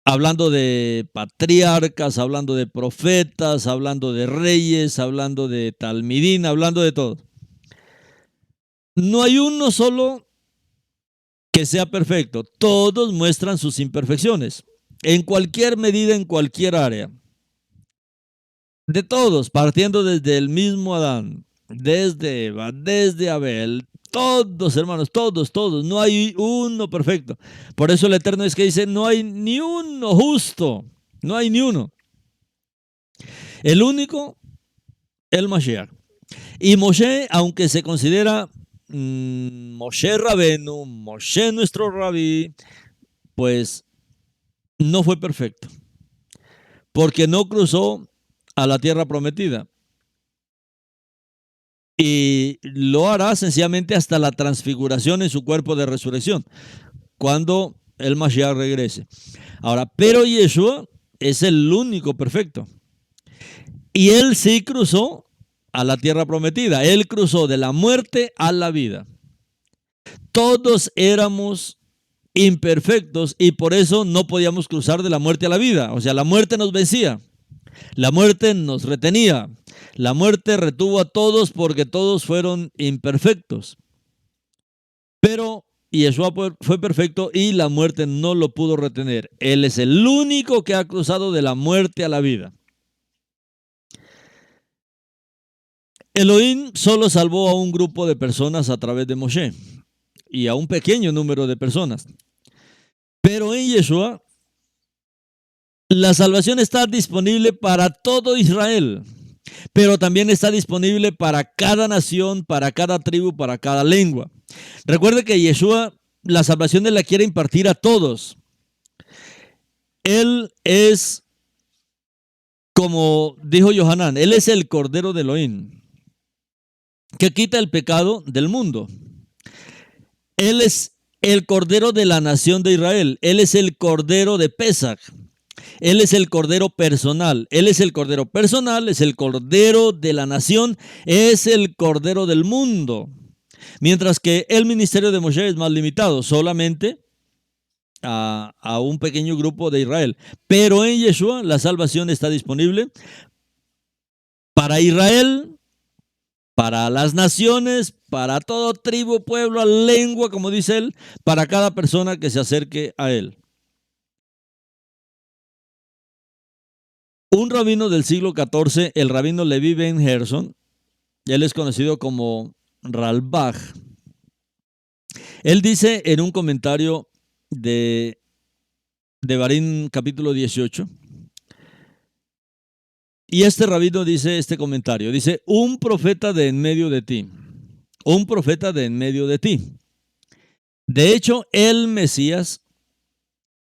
hablando de patriarcas, hablando de profetas, hablando de reyes, hablando de talmidín, hablando de todo, no hay uno solo que sea perfecto. Todos muestran sus imperfecciones, en cualquier medida, en cualquier área. De todos, partiendo desde el mismo Adán, desde Eva, desde Abel, todos hermanos, todos, no hay uno perfecto. Por eso el Eterno es que dice, no hay ni uno justo, no hay ni uno. El único, el Mashiach. Y Moshe, aunque se considera Moshe Rabenu, Moshe nuestro rabí, pues no fue perfecto, porque no cruzó a la tierra prometida. Y lo hará sencillamente hasta la transfiguración en su cuerpo de resurrección, cuando el Mashiach regrese. Ahora, pero Yeshua es el único perfecto. Y él sí cruzó a la tierra prometida. Él cruzó de la muerte a la vida. Todos éramos imperfectos y por eso no podíamos cruzar de la muerte a la vida. O sea, la muerte nos vencía. La muerte nos retenía. La muerte retuvo a todos porque todos fueron imperfectos. Pero Yeshua fue perfecto y la muerte no lo pudo retener. Él es el único que ha cruzado de la muerte a la vida. Elohim solo salvó a un grupo de personas a través de Moshe y a un pequeño número de personas. Pero en Yeshua, la salvación está disponible para todo Israel, pero también está disponible para cada nación, para cada tribu, para cada lengua. Recuerde que Yeshua, la salvación Él la quiere impartir a todos. Él es, como dijo Yohanan, Él es el Cordero de Elohim, que quita el pecado del mundo. Él es el Cordero de la nación de Israel. Él es el Cordero de Pesach. Él es el Cordero personal. Él es el Cordero personal, es el Cordero de la nación, es el Cordero del mundo. Mientras que el ministerio de Moshe es más limitado, solamente a un pequeño grupo de Israel. Pero en Yeshua la salvación está disponible para Israel, para las naciones, para todo tribu, pueblo, lengua, como dice él, para cada persona que se acerque a él. Un rabino del siglo XIV, el rabino Levi Ben Gerson, él es conocido como Ralbach. Él dice en un comentario de Devarim capítulo 18, y este rabino dice este comentario, dice, un profeta de en medio de ti, un profeta de en medio de ti. De hecho, el Mesías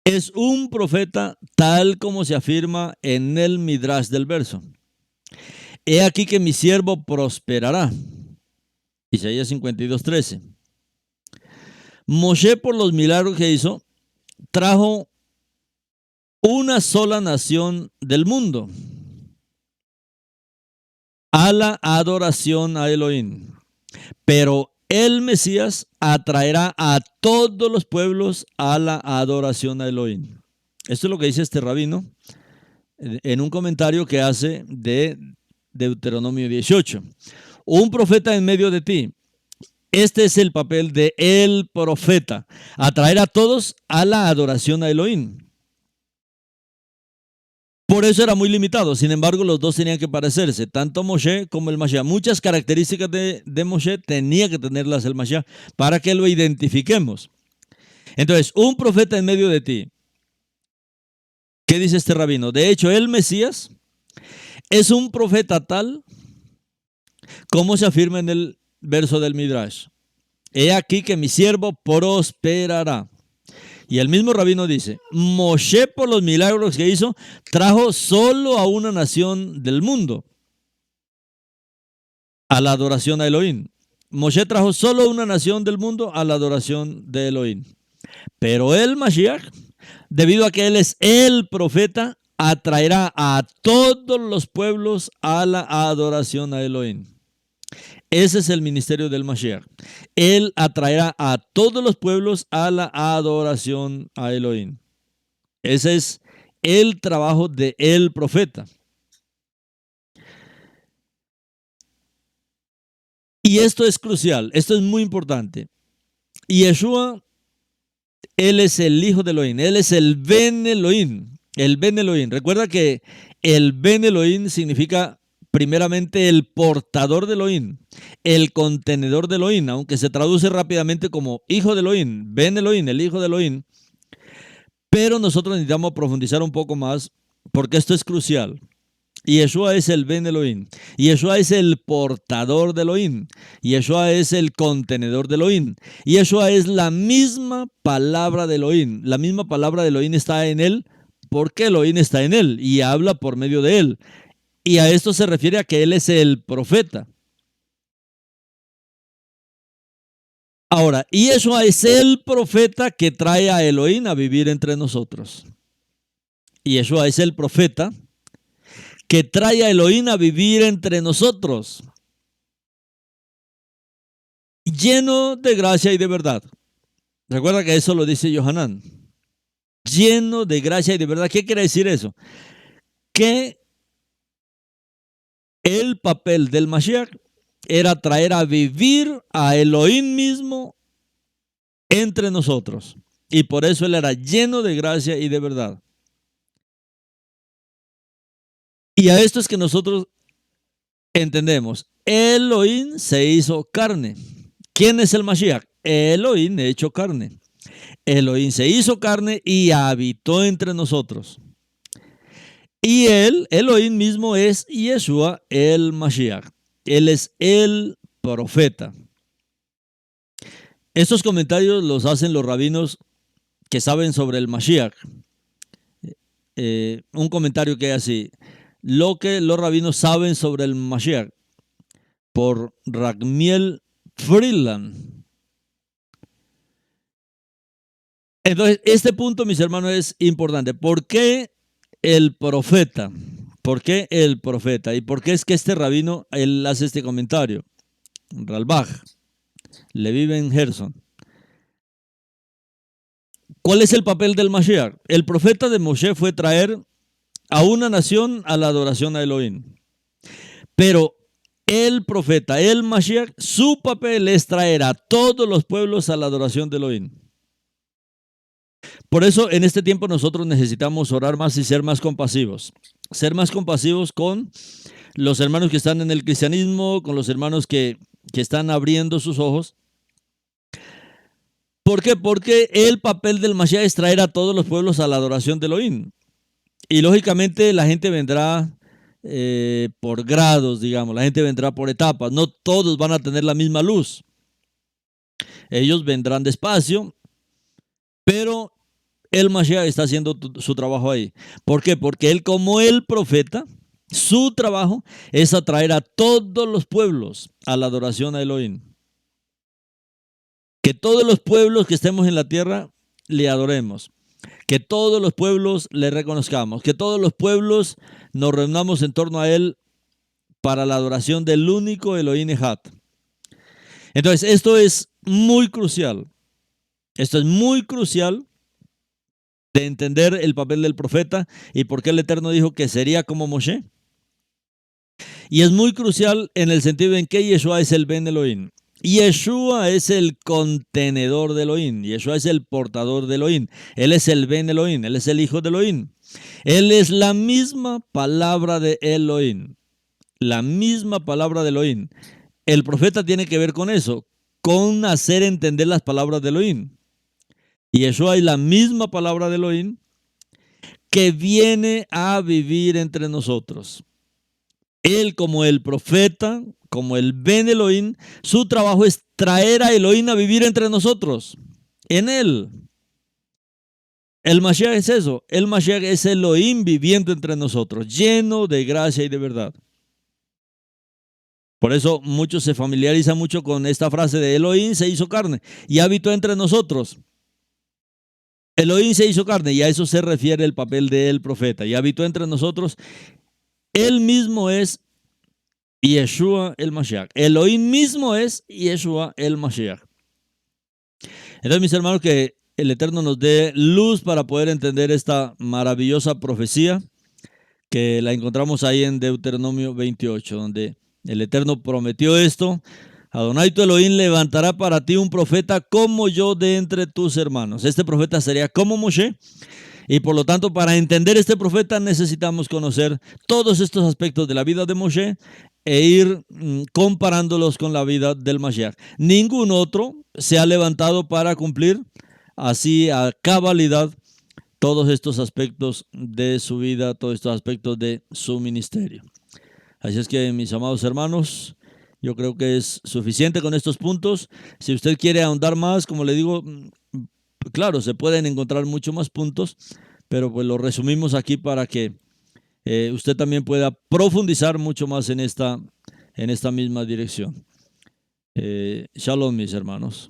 es un profeta tal como se afirma en el Midrash del verso. He aquí que mi siervo prosperará. Isaías 52:13. Moshe, por los milagros que hizo, trajo una sola nación del mundo a la adoración a Elohim. Pero el Mesías atraerá a todos los pueblos a la adoración a Elohim. Esto es lo que dice este rabino en un comentario que hace de Deuteronomio 18. Un profeta en medio de ti. Este es el papel de el profeta, atraer a todos a la adoración a Elohim. Por eso era muy limitado. Sin embargo, los dos tenían que parecerse, tanto Moshe como el Mashiach. Muchas características de Moshe tenía que tenerlas el Mashiach para que lo identifiquemos. Entonces, un profeta en medio de ti. ¿Qué dice este rabino? De hecho, el Mesías es un profeta tal como se afirma en el verso del Midrash. He aquí que mi siervo prosperará. Y el mismo rabino dice, Moshe, por los milagros que hizo, trajo solo a una nación del mundo a la adoración a Elohim. Moshe trajo solo una nación del mundo a la adoración de Elohim. Pero el Mashiach, debido a que él es el profeta, atraerá a todos los pueblos a la adoración a Elohim. Ese es el ministerio del Mashiach. Él atraerá a todos los pueblos a la adoración a Elohim. Ese es el trabajo de el profeta. Y esto es crucial, esto es muy importante. Y Yeshua, él es el hijo de Elohim, él es el Ben Elohim, el Ben Elohim. Recuerda que el Ben Elohim significa primeramente el portador de Elohim, el contenedor de Elohim, aunque se traduce rápidamente como hijo de Elohim, Ben Elohim, el hijo de Elohim. Pero nosotros necesitamos profundizar un poco más porque esto es crucial. Y Yeshua es el Ben Elohim. Y Yeshua es el portador de Elohim. Y Yeshua es el contenedor de Elohim. Y Yeshua es la misma palabra de Elohim. La misma palabra de Elohim está en él porque Elohim está en él y habla por medio de él. Y a esto se refiere a que él es el profeta. Ahora, y Yeshua es el profeta que trae a Elohim a vivir entre nosotros. Y Yeshua es el profeta que trae a Elohim a vivir entre nosotros, lleno de gracia y de verdad. Recuerda que eso lo dice Yohanan. Lleno de gracia y de verdad. ¿Qué quiere decir eso? Que el papel del Mashiach era traer a vivir a Elohim mismo entre nosotros. Y por eso él era lleno de gracia y de verdad. Y a esto es que nosotros entendemos. Elohim se hizo carne. ¿Quién es el Mashiach? Elohim hecho carne. Elohim se hizo carne y habitó entre nosotros. Y él, Elohim mismo, es Yeshua el Mashiach. Él es el profeta. Estos comentarios los hacen los rabinos que saben sobre el Mashiach. Un comentario que es así: lo que los rabinos saben sobre el Mashiach, por Ragmiel Freeland. Entonces, este punto, mis hermanos, es importante. ¿Por qué el profeta? ¿Por qué el profeta? ¿Y por qué es que este rabino, él hace este comentario? Ralbach, Levi Ben Gerson. ¿Cuál es el papel del Mashiach? El profeta de Moshe fue traer a una nación a la adoración a Elohim. Pero el profeta, el Mashiach, su papel es traer a todos los pueblos a la adoración de Elohim. Por eso en este tiempo nosotros necesitamos orar más y ser más compasivos. Ser más compasivos con los hermanos que están en el cristianismo, con los hermanos que están abriendo sus ojos. ¿Por qué? Porque el papel del Mashiach es traer a todos los pueblos a la adoración de Elohim. Y lógicamente la gente vendrá por grados, digamos, la gente vendrá por etapas. No todos van a tener la misma luz. Ellos vendrán despacio, pero el Mashiach está haciendo su trabajo ahí. ¿Por qué? Porque él, como el profeta, su trabajo es atraer a todos los pueblos a la adoración a Elohim. Que todos los pueblos que estemos en la tierra le adoremos. Que todos los pueblos le reconozcamos. Que todos los pueblos nos reunamos en torno a él para la adoración del único Elohim Echad. Entonces, esto es muy crucial. Esto es muy crucial de entender el papel del profeta y por qué el Eterno dijo que sería como Moshe. Y es muy crucial en el sentido en que Yeshua es el Ben Elohim. Yeshua es el contenedor de Elohim. Yeshua es el portador de Elohim. Él es el Ben Elohim. Él es el hijo de Elohim. Él es la misma palabra de Elohim. La misma palabra de Elohim. El profeta tiene que ver con eso, con hacer entender las palabras de Elohim. Y Yeshua es la misma palabra de Elohim que viene a vivir entre nosotros. Él, como el profeta, como el Ben Elohim, su trabajo es traer a Elohim a vivir entre nosotros, en él. El Mashiach es eso. El Mashiach es Elohim viviendo entre nosotros, lleno de gracia y de verdad. Por eso muchos se familiarizan mucho con esta frase de Elohim se hizo carne y habitó entre nosotros. Elohim se hizo carne y a eso se refiere el papel del profeta y habitó entre nosotros. Él mismo es Yeshua el Mashiach. Elohim mismo es Yeshua el Mashiach. Entonces, mis hermanos, que el Eterno nos dé luz para poder entender esta maravillosa profecía que la encontramos ahí en Deuteronomio 28, donde el Eterno prometió esto. Adonai tu Elohim levantará para ti un profeta como yo de entre tus hermanos. Este profeta sería como Moshe. Y por lo tanto, para entender este profeta necesitamos conocer todos estos aspectos de la vida de Moshe e ir comparándolos con la vida del Mashiach. Ningún otro se ha levantado para cumplir así a cabalidad todos estos aspectos de su vida, todos estos aspectos de su ministerio. Así es que, mis amados hermanos, yo creo que es suficiente con estos puntos. Si usted quiere ahondar más, como le digo, claro, se pueden encontrar mucho más puntos, pero pues lo resumimos aquí para que usted también pueda profundizar mucho más en esta misma dirección. Shalom, mis hermanos.